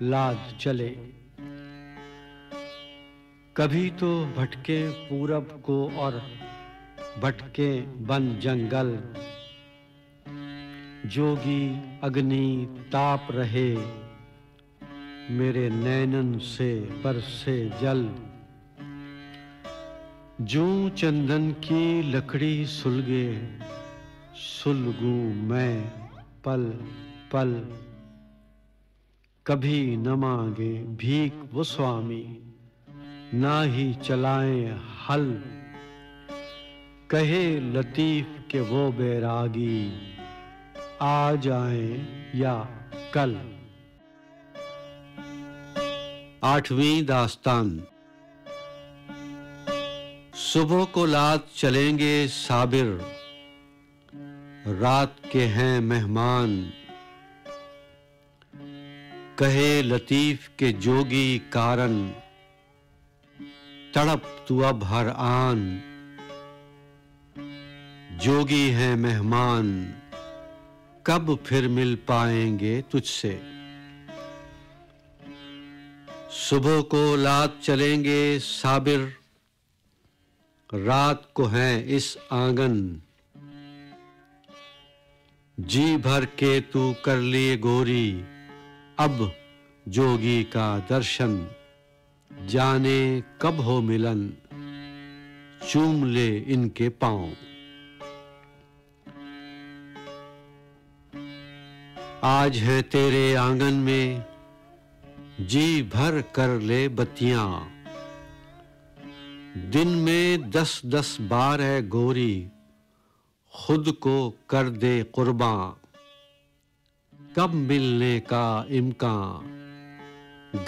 लाद चले। कभी तो भटके पूरब को और भटके बन जंगल। जोगी अग्नि ताप रहे, मेरे नैनन से बरसे जल। जूं चंदन की लकड़ी सुलगे, सुलगूं मैं पल पल। कभी न मांगे भीख वो स्वामी, ना ही चलाएं हल। कहे लतीफ के वो बैरागी, आ जाएं या कल। 8वीं दास्तान। सुबह को लाद चलेंगे साबिर, रात के हैं मेहमान। कहे लतीफ के जोगी कारण, तड़प तू अब हर आन। जोगी हैं मेहमान, कब फिर मिल पाएंगे तुझसे। सुबह को लाद चलेंगे साबिर, रात को है इस आंगन। जी भर के तू कर लिए गोरी, अब जोगी का दर्शन। जाने कब हो मिलन, चूम ले इनके पांव। आज है तेरे आंगन में, जी भर कर ले बत्तियां। दिन में 10-10 बार है गोरी, खुद को कर दे कुर्बान। कब मिलने का इम्कान,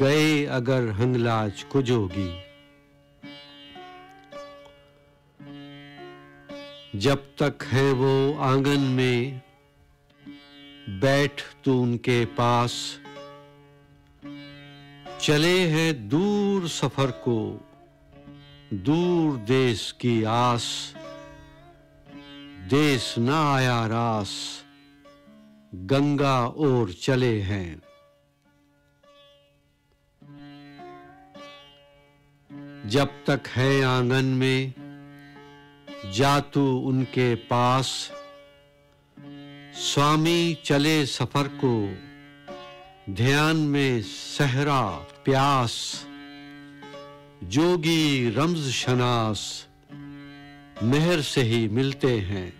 गए अगर हंगलाज को जोगी। जब तक है वो आंगन में, बैठ तू उनके पास। चले हैं दूर सफर को, दूर देश की आस। देश ना आया रास, गंगा ओर चले हैं। जब तक है आंगन में, जा तू उनके पास। स्वामी चले सफर को, ध्यान में सहरा प्यास। जोगी रम्ज शनास, मेहर से ही मिलते हैं।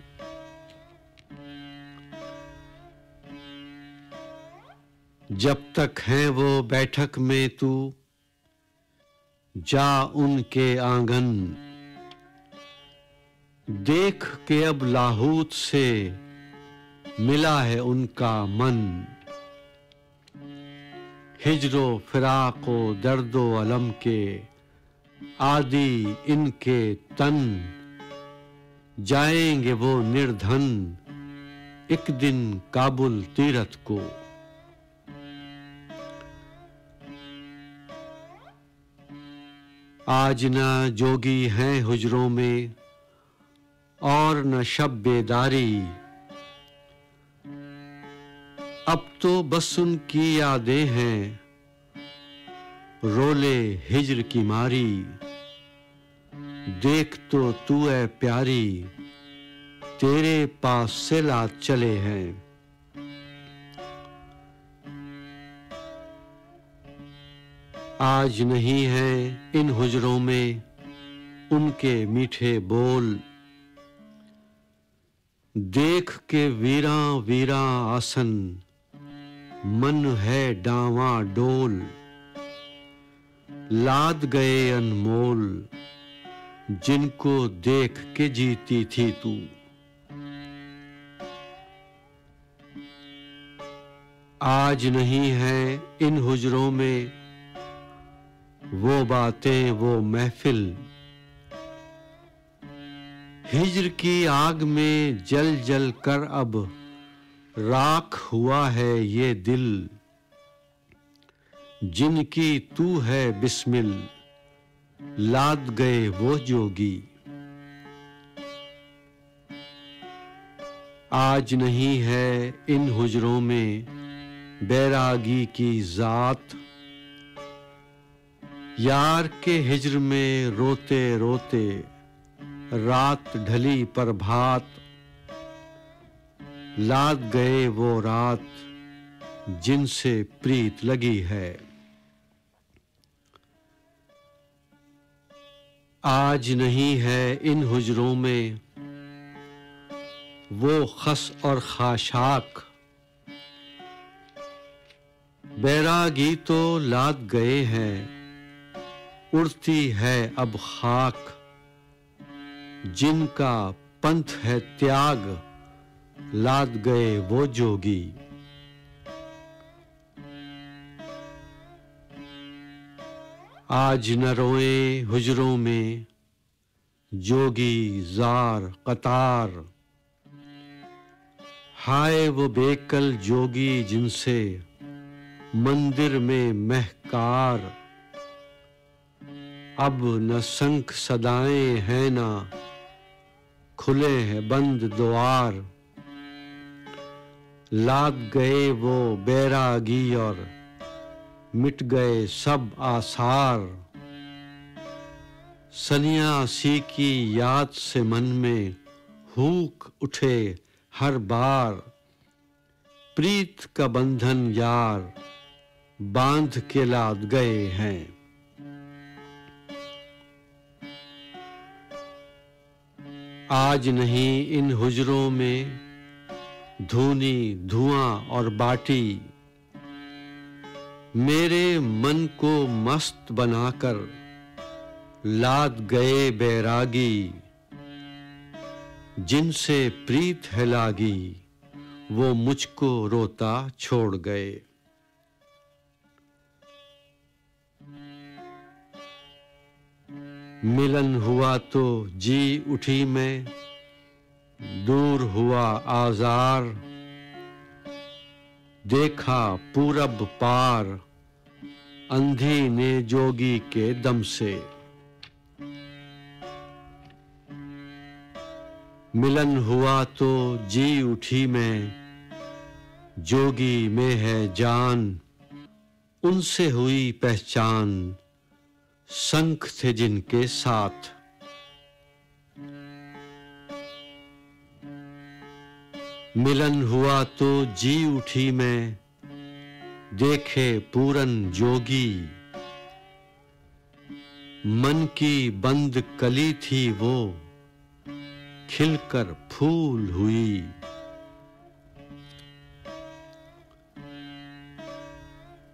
जब तक हैं वो बैठक में तू, जा उनके आंगन। देख के अब लाहूत से मिला है उनका मन। हिजरो फिराको दर्दो अलम के आदि इनके तन। जाएंगे वो निर्धन एक दिन काबुल तीरथ को। आज न जोगी हैं हुजरों में और न शब बेदारी। अब तो बस उनकी यादें हैं, रोले हिज्र की मारी। देख तो तू है प्यारी, तेरे पास से लाद चले हैं। आज नहीं है इन हुजरों में उनके मीठे बोल। देख के वीरा वीरा आसन, मन है डावा डोल। लाद गए अनमोल, जिनको देख के जीती थी तू। आज नहीं है इन हुजरों में वो बातें, वो महफिल। हिज्र की आग में जल जल कर अब राख हुआ है ये दिल। जिनकी तू है बिस्मिल लाद गए वो जोगी। आज नहीं है इन हुजरों में बैरागी की जात। यार के हिज्र में रोते रोते रात ढली प्रभात। लाद गए वो रात जिनसे प्रीत लगी है। आज नहीं है इन हुजरों में वो खस और खाशाक। बैरागी तो लाद गए हैं, उड़ती है अब खाक। जिनका पंथ है त्याग लाद गए वो जोगी। आज न रोए हुजरों में जोगी जार कतार। हाय वो बेकल जोगी जिनसे मंदिर में महकार। अब न शंख सदाएं हैं ना खुले हैं बंद द्वार। लाद गए वो बैरागी और मिट गए सब आसार। सन्यासी की याद से मन में हूक उठे हर बार। प्रीत का बंधन यार बांध के लाद गए हैं। आज नहीं इन हुजरों में धूनी धुआं और बाटी। मेरे मन को मस्त बनाकर लाद गए बैरागी। जिनसे प्रीत है लागी वो मुझको रोता छोड़ गए। मिलन हुआ तो जी उठी मैं, दूर हुआ आजार। देखा पूरब पार अंधी ने जोगी के दम से। मिलन हुआ तो जी उठी मैं, जोगी में है जान। उनसे हुई पहचान शंख थे जिनके साथ। मिलन हुआ तो जी उठी मैं, देखे पूरन जोगी। मन की बंद कली थी वो खिलकर फूल हुई।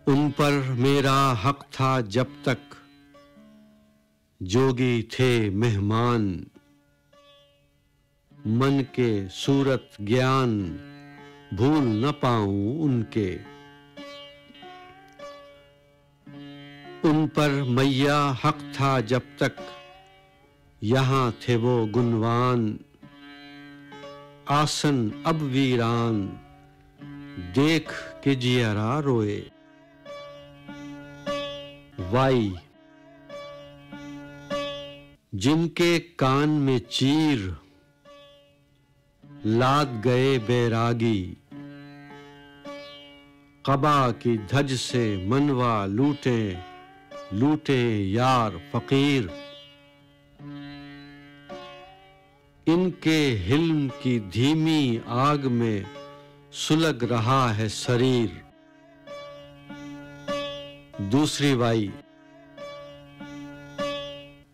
उन पर मेरा हक था जब तक जोगी थे मेहमान। मन के सूरत ज्ञान भूल न पाऊं उनके। उन पर मैया हक था जब तक यहाँ थे वो गुणवान। आसन अब वीरान देख के जियरा रोए। वाई जिनके कान में चीर लाद गए बैरागी। कबा की धज से मनवा लूटे लूटे यार फकीर। इनके हिल्म की धीमी आग में सुलग रहा है शरीर। दूसरी वाई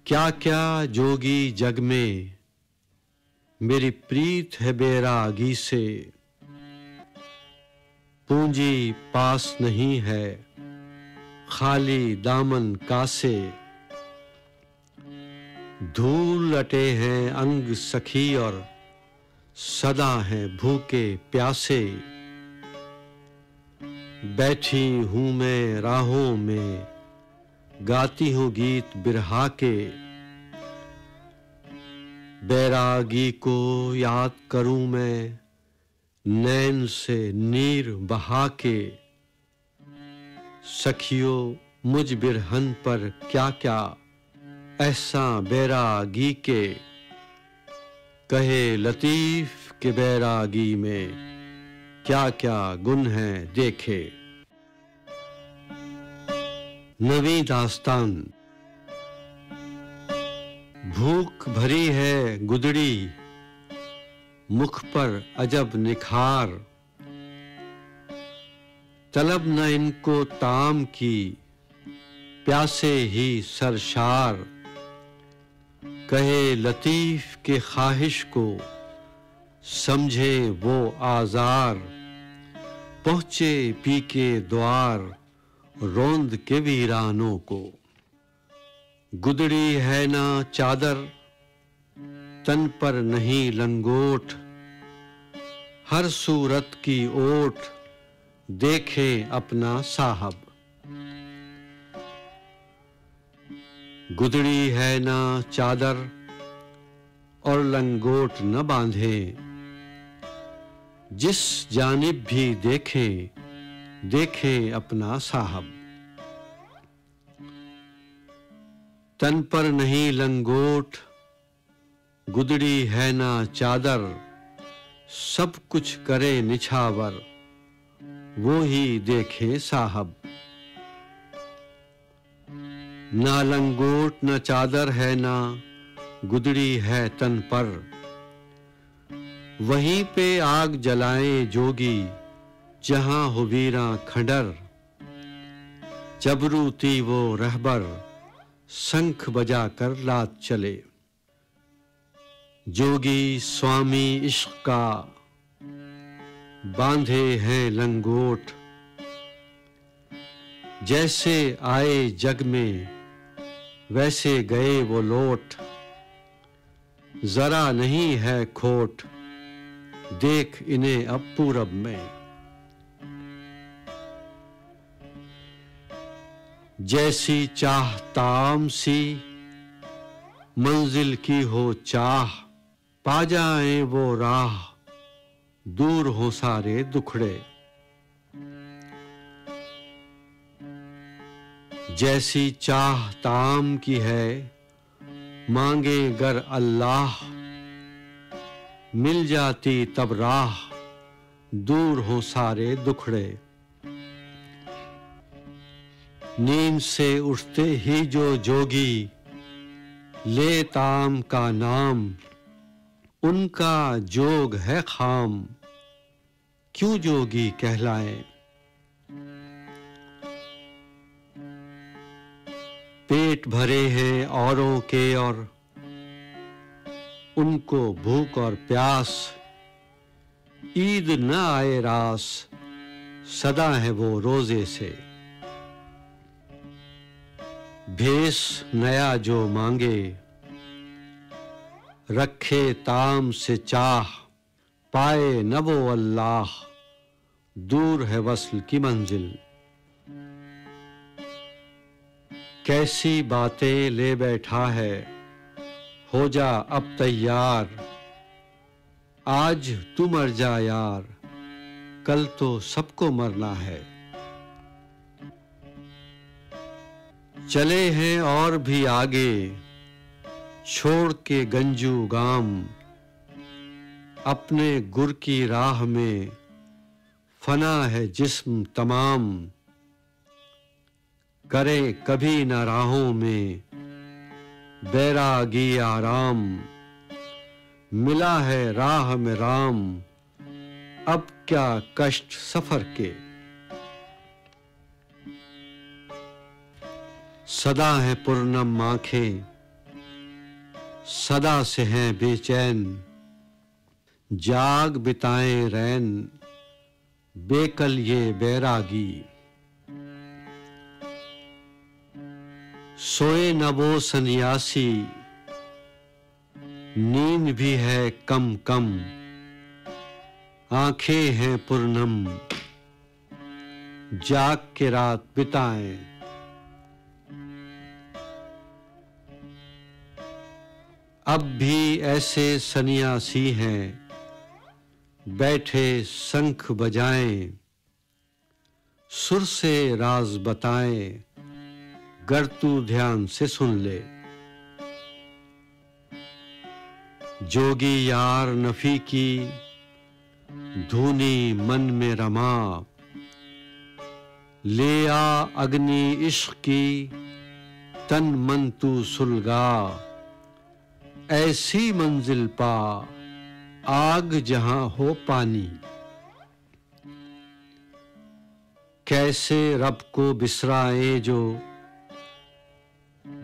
क्या क्या जोगी जग में मेरी प्रीत है बैरागी से। पूंजी पास नहीं है खाली दामन कासे। धूल लटे हैं अंग सखी और सदा हैं भूखे प्यासे। बैठी हूँ मैं राहों में, गाती हूँ गीत बिरहा के। बैरागी को याद करूँ मैं, नैन से नीर बहा के। सखियों मुझ बिरहन पर क्या क्या ऐसा बैरागी के। कहे लतीफ के बैरागी में क्या क्या गुण हैं देखे। नवी दास्तान। भूख भरी है गुदड़ी, मुख पर अजब निखार। तलब न इनको ताम की, प्यासे ही सरशार। कहे लतीफ के ख्वाहिश को, समझे वो आजार। पहुँचे पी के द्वार, रोंद के वीरानों को। गुदड़ी है ना चादर, तन पर नहीं लंगोट। हर सूरत की ओट, देखे अपना साहब। गुदड़ी है ना चादर और लंगोट न बांधे। जिस जानिब भी देखे, देखे अपना साहब। तन पर नहीं लंगोट, गुदड़ी है ना चादर। सब कुछ करे निछावर, वो ही देखे साहब। ना लंगोट न चादर है ना गुदड़ी है तन पर। वहीं पे आग जलाएं जोगी, जहां हो वीरा खंडर। चबरूती वो रहबर, शंख बजा कर लात चले। जोगी स्वामी इश्क का, बांधे हैं लंगोट। जैसे आए जग में, वैसे गए वो लौट। जरा नहीं है खोट, देख इन्हें अब पूरब में। जैसी चाह ताम सी, मंजिल की हो चाह। पा जाए वो राह, दूर हो सारे दुखड़े। जैसी चाह ताम की है, मांगे गर अल्लाह। मिल जाती तब राह, दूर हो सारे दुखड़े। नींद से उठते ही जो जोगी, ले ताम का नाम। उनका जोग है खाम, क्यों जोगी कहलाए। पेट भरे हैं औरों के और उनको भूख और प्यास। ईद न आए रास, सदा है वो रोजे से। भेष नया जो मांगे, रखे ताम से चाह। पाए न वो अल्लाह, दूर है वस्ल की मंजिल। कैसी बातें ले बैठा है, हो जा अब तैयार। आज तू मर जा यार, कल तो सबको मरना है। चले हैं और भी आगे, छोड़ के गंजू गाम। अपने गुर की राह में, फना है जिस्म तमाम। करे कभी न राहों में, बैरागी आराम। मिला है राह में राम, अब क्या कष्ट सफर के। सदा है पूर्णम आंखें, सदा से हैं बेचैन। जाग बिताएं रैन, बेकल ये बैरागी। सोए न वो सन्यासी, नींद भी है कम कम, आंखें हैं पुरनम, जाग के रात बिताएं। अब भी ऐसे सन्यासी हैं, बैठे शंख बजाएं, सुर से राज बताएं, गर तू ध्यान से सुन ले। जोगी यार नफी की धुनी मन में रमा, ले आ अग्नि इश्क की तन मन तू सुलगा। ऐसी मंजिल पा आग जहां हो पानी, कैसे रब को बिसराए जो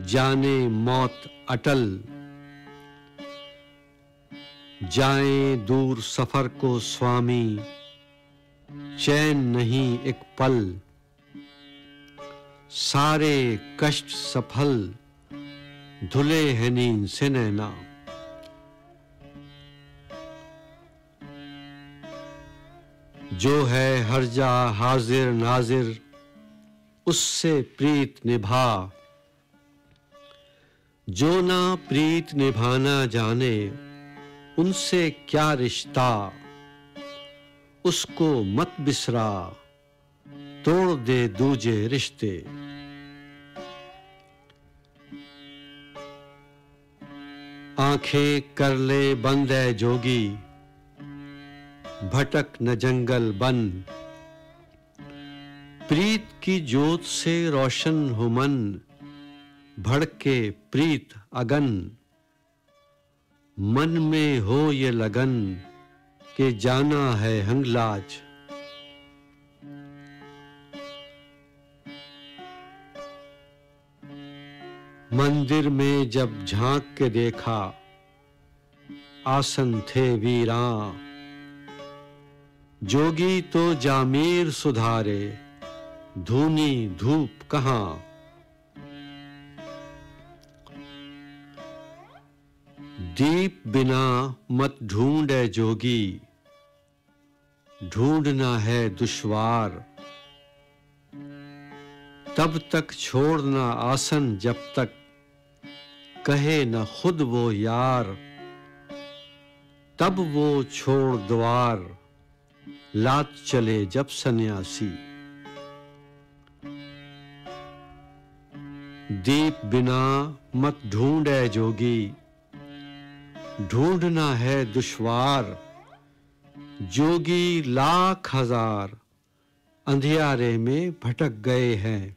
जाने मौत अटल। जाएं दूर सफर को स्वामी, चैन नहीं एक पल। सारे कष्ट सफल, धुले हैं नींद से नैना। जो है हर जा हाजिर नाजिर, उससे प्रीत निभा। जो ना प्रीत निभाना जाने, उनसे क्या रिश्ता। उसको मत बिसरा, तोड़ दे दूजे रिश्ते। आंखें कर ले बंद है जोगी, भटक न जंगल बन। प्रीत की जोत से रोशन हो मन, भड़के प्रीत अगन। मन में हो ये लगन कि जाना है हंगलाज। मंदिर में जब झांक के देखा, आसन थे वीरां। जोगी तो जामीर सुधारे, धूनी धूप कहां। दीप बिना मत ढूंढे जोगी, ढूंढना है दुश्वार। तब तक छोड़ना आसन जब तक कहे न खुद वो यार। तब वो छोड़ द्वार, लात चले जब सन्यासी। दीप बिना मत ढूंढे जोगी, ढूंढना है दुश्वार। जोगी लाख हजार अंधियारे में भटक गए हैं।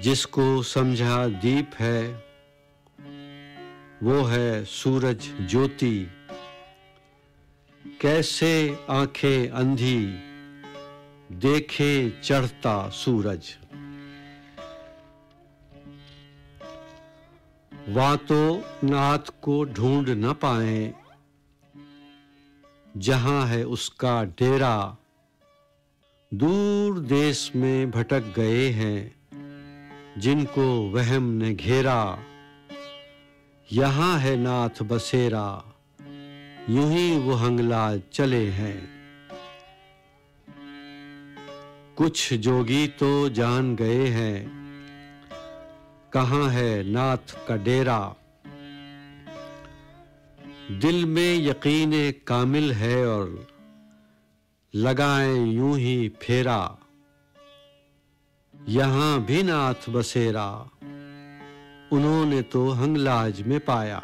जिसको समझा दीप है, वो है सूरज ज्योति। कैसे आंखें अंधी, देखे चढ़ता सूरज। वहां तो नाथ को ढूंढ न पाए, जहां है उसका डेरा। दूर देश में भटक गए हैं, जिनको वहम ने घेरा। यहाँ है नाथ बसेरा, यूं ही वो हंगलाज चले हैं। कुछ जोगी तो जान गए हैं, कहाँ है नाथ का डेरा। दिल में यकीन कामिल है और लगाएं यूं ही फेरा। यहाँ भी नाथ बसेरा, उन्होंने तो हंगलाज में पाया।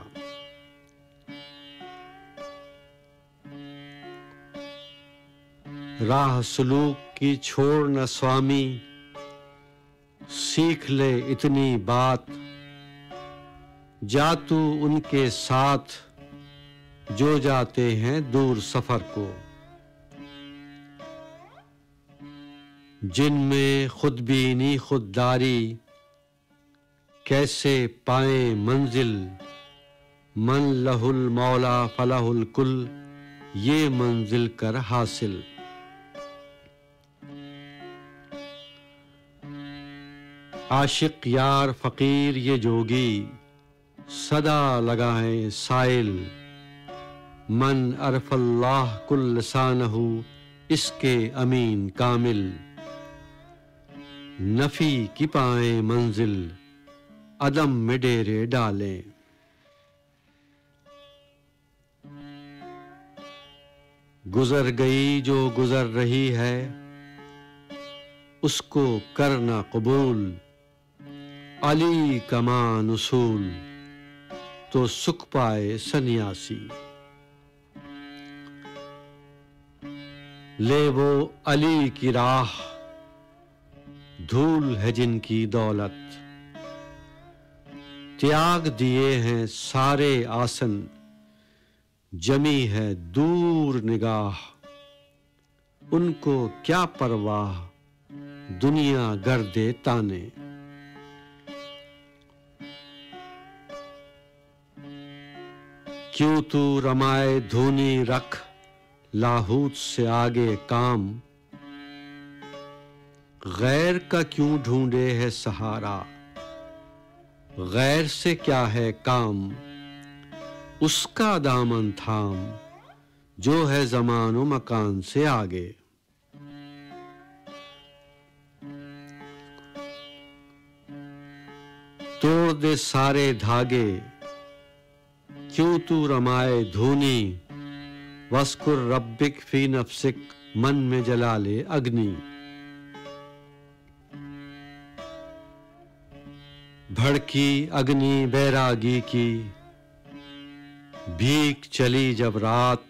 राह सलूक की छोड़ न स्वामी, सीख ले इतनी बात। जा तू उनके साथ, जो जाते हैं दूर सफर को। जिनमें खुदबीनी खुददारी, कैसे पाए मंजिल। मन लहुल मौला फलाहुल कुल, ये मंजिल कर हासिल। आशिक यार फकीर ये जोगी सदा लगाएं साइल, मन अरफल्लाह कुल लसानहु इसके अमीन कामिल, नफी की पाएं मंजिल अदम में डेरे डालें। गुजर गई जो गुजर रही है उसको करना कबूल, अली कमान उसूल तो सुख पाए सन्यासी। ले वो अली की राह, धूल है जिनकी दौलत, त्याग दिए हैं सारे आसन, जमी है दूर निगाह, उनको क्या परवाह दुनिया गर्दे ताने। क्यों तू रमाए धूनी रख लाहूत से आगे काम, गैर का क्यों ढूंढे है सहारा, गैर से क्या है काम, उसका दामन थाम जो है ज़मानो मकान से आगे। तोड़ दे सारे धागे क्यों तू रमाए धूनी, वस्कुर रब्बिक फी नफ्सिक मन में जला ले अग्नि। भड़की अग्नि बैरागी की भीख चली जब रात,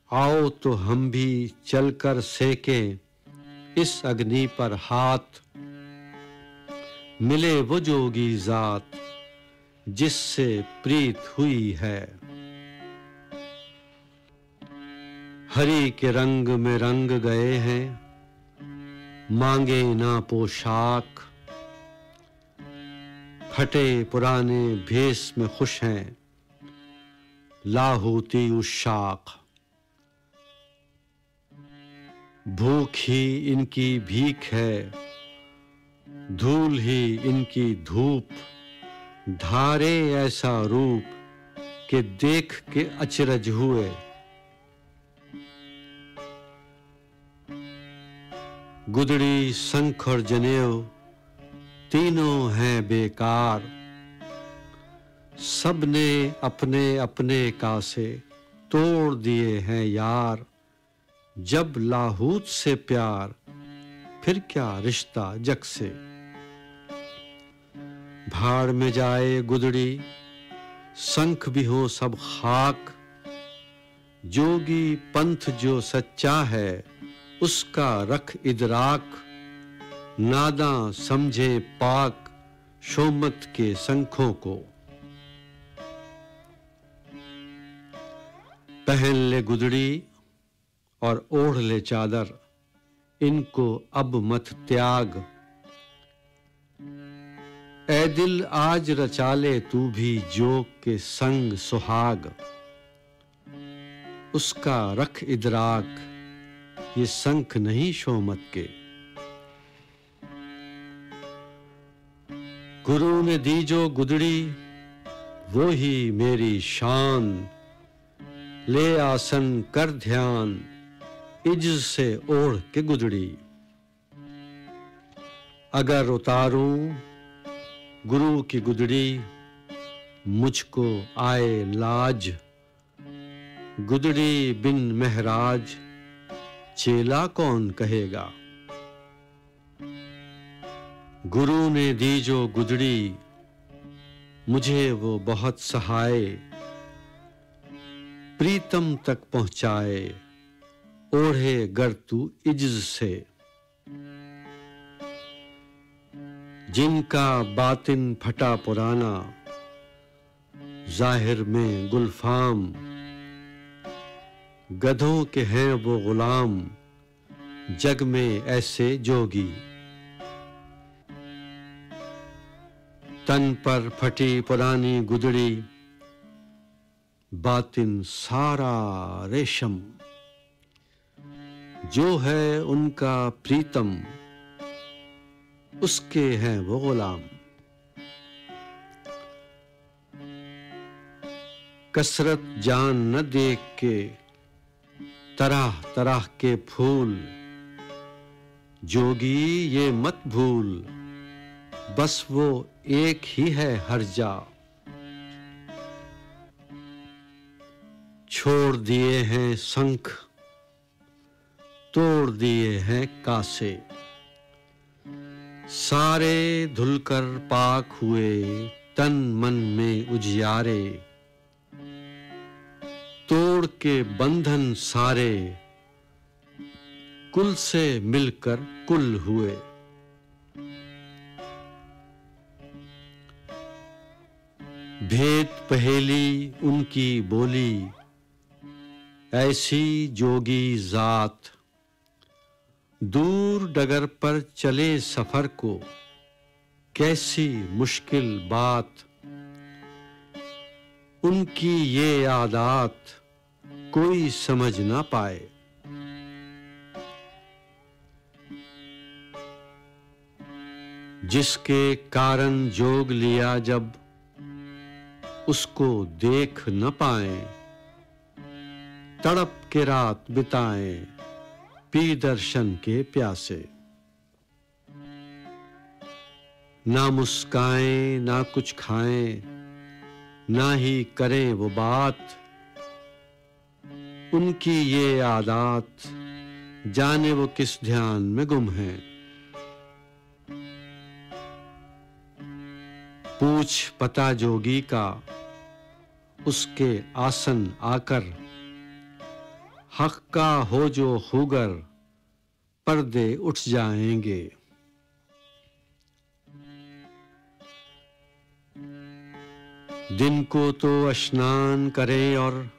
आओ तो हम भी चलकर सेके इस अग्नि पर हाथ। मिले वो जोगी जात जिससे प्रीत हुई है, हरि के रंग में रंग गए हैं मांगे ना पोशाक। फटे पुराने भेष में खुश हैं लाहौती उशाक। भूख ही इनकी भीख है, धूल ही इनकी धूप, धारे ऐसा रूप कि देख के अचरज हुए। गुदड़ी शंख और जनेऊ तीनों हैं बेकार, सबने अपने अपने कासे तोड़ दिए हैं यार। जब लाहूत से प्यार फिर क्या रिश्ता जग से। भाड़ में जाए गुदड़ी शंख भी हो सब खाक, जोगी पंथ जो सच्चा है उसका रख इदराक। नादां समझे पाक शोमत के शंखों को। पहन ले गुदड़ी और ओढ़ ले चादर, इनको अब मत त्याग। ऐ दिल आज रचा ले तू भी जोग के संग सुहाग, उसका रख इदराक ये शंख नहीं शोमत के। गुरु ने दी जो गुदड़ी वो ही मेरी शान, ले आसन कर ध्यान इज्ज से ओढ़ के गुदड़ी। अगर उतारूं गुरु की गुदड़ी मुझको आए लाज। गुदड़ी बिन महराज चेला कौन कहेगा। गुरु ने दी जो गुदड़ी मुझे वो बहुत सहाय, प्रीतम तक पहुंचाए ओढ़े गर तू इज्ज से। जिनका बातिन फटा पुराना जाहिर में गुलफाम, गधों के हैं वो गुलाम जग में ऐसे जोगी। तन पर फटी पुरानी गुदड़ी बातिन सारा रेशम, जो है उनका प्रीतम उसके हैं वो गुलाम। कसरत जान न देख के तरह तरह के फूल, जोगी ये मत भूल बस वो एक ही है हर जा। छोड़ दिए हैं शंख, तोड़ दिए हैं कासे, सारे धुलकर पाक हुए तन मन में उजियारे। तोड़ के बंधन सारे कुल से मिलकर कुल हुए। भेद पहेली उनकी बोली, ऐसी जोगी जात। दूर डगर पर चले सफर को, कैसी मुश्किल बात। उनकी ये आदत कोई समझ ना पाए। जिसके कारण जोग लिया जब, उसको देख न पाए। तड़प के रात बिताएं पी दर्शन के प्यासे। ना मुस्काएं ना कुछ खाएं, ना ही करें वो बात। उनकी ये आदत जाने वो किस ध्यान में गुम है। पूछ पता जोगी का उसके आसन आकर। हक का हो जो खुगर, पर्दे उठ जाएंगे। दिन को तो स्नान करें और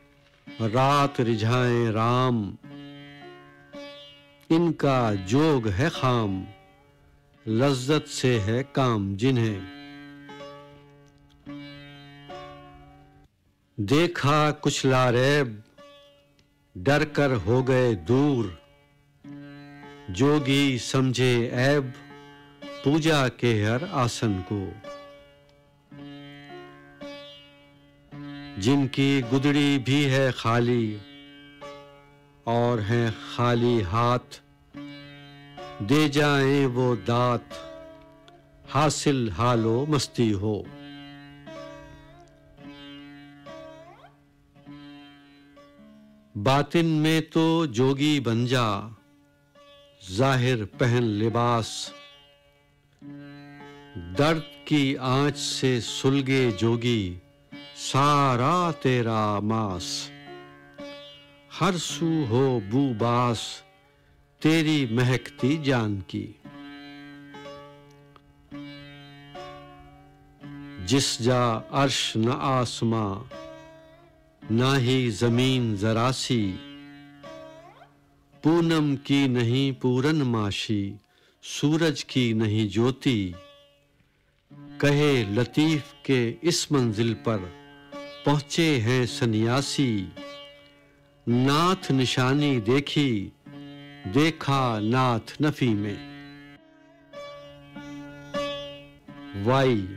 रात रिझाएं राम। इनका जोग है खाम, लज्जत से है काम जिन्हें। देखा कुछ लारैब, डर कर हो गए दूर। जोगी समझे ऐब, पूजा के हर आसन को। जिनकी गुदड़ी भी है खाली और हैं खाली हाथ, दे जाएं वो दात, हासिल हालो मस्ती हो। बातिन में तो जोगी बन जा, जाहिर पहन लिबास। दर्द की आंच से सुलगे जोगी, सारा तेरा मास। हर सू हो बूबास, तेरी महकती जान की। जिस जा अर्श न आसमां, ना ही जमीन जरासी। पूनम की नहीं पूरन माशी, सूरज की नहीं ज्योति। कहे लतीफ के इस मंजिल पर पहुंचे हैं सन्यासी। नाथ निशानी देखी, देखा नाथ नफी में। वाई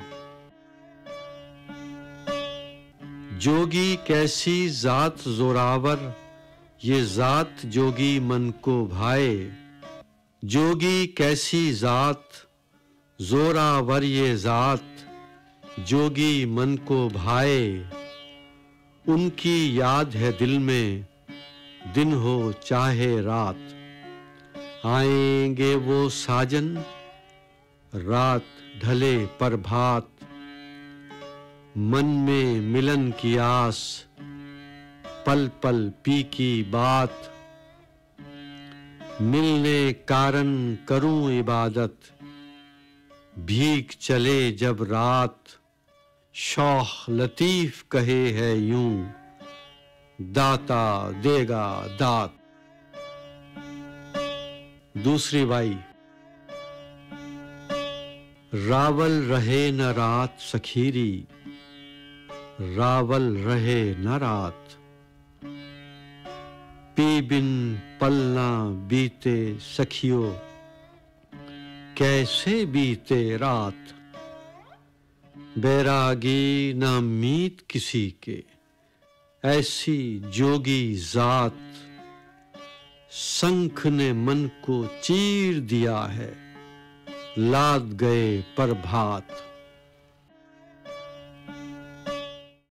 जोगी कैसी जात जोरावर, ये जात जोगी मन को भाए। जोगी कैसी जात जोरावर, ये जात जोगी मन को भाए। उनकी याद है दिल में, दिन हो चाहे रात। आएंगे वो साजन, रात ढले प्रभात। मन में मिलन की आस, पल पल पी की बात। मिलने कारण करूं इबादत, भीग चले जब रात। शौख लतीफ कहे है यूं, दाता देगा दात। दूसरी वाई। रावल रहे न रात सखीरी, रावल रहे न रात। पी बिन पलना बीते सखियो, कैसे बीते रात। बैरागी ना मीत किसी के, ऐसी जोगी जात। शंख ने मन को चीर दिया है, लाद गए प्रभात।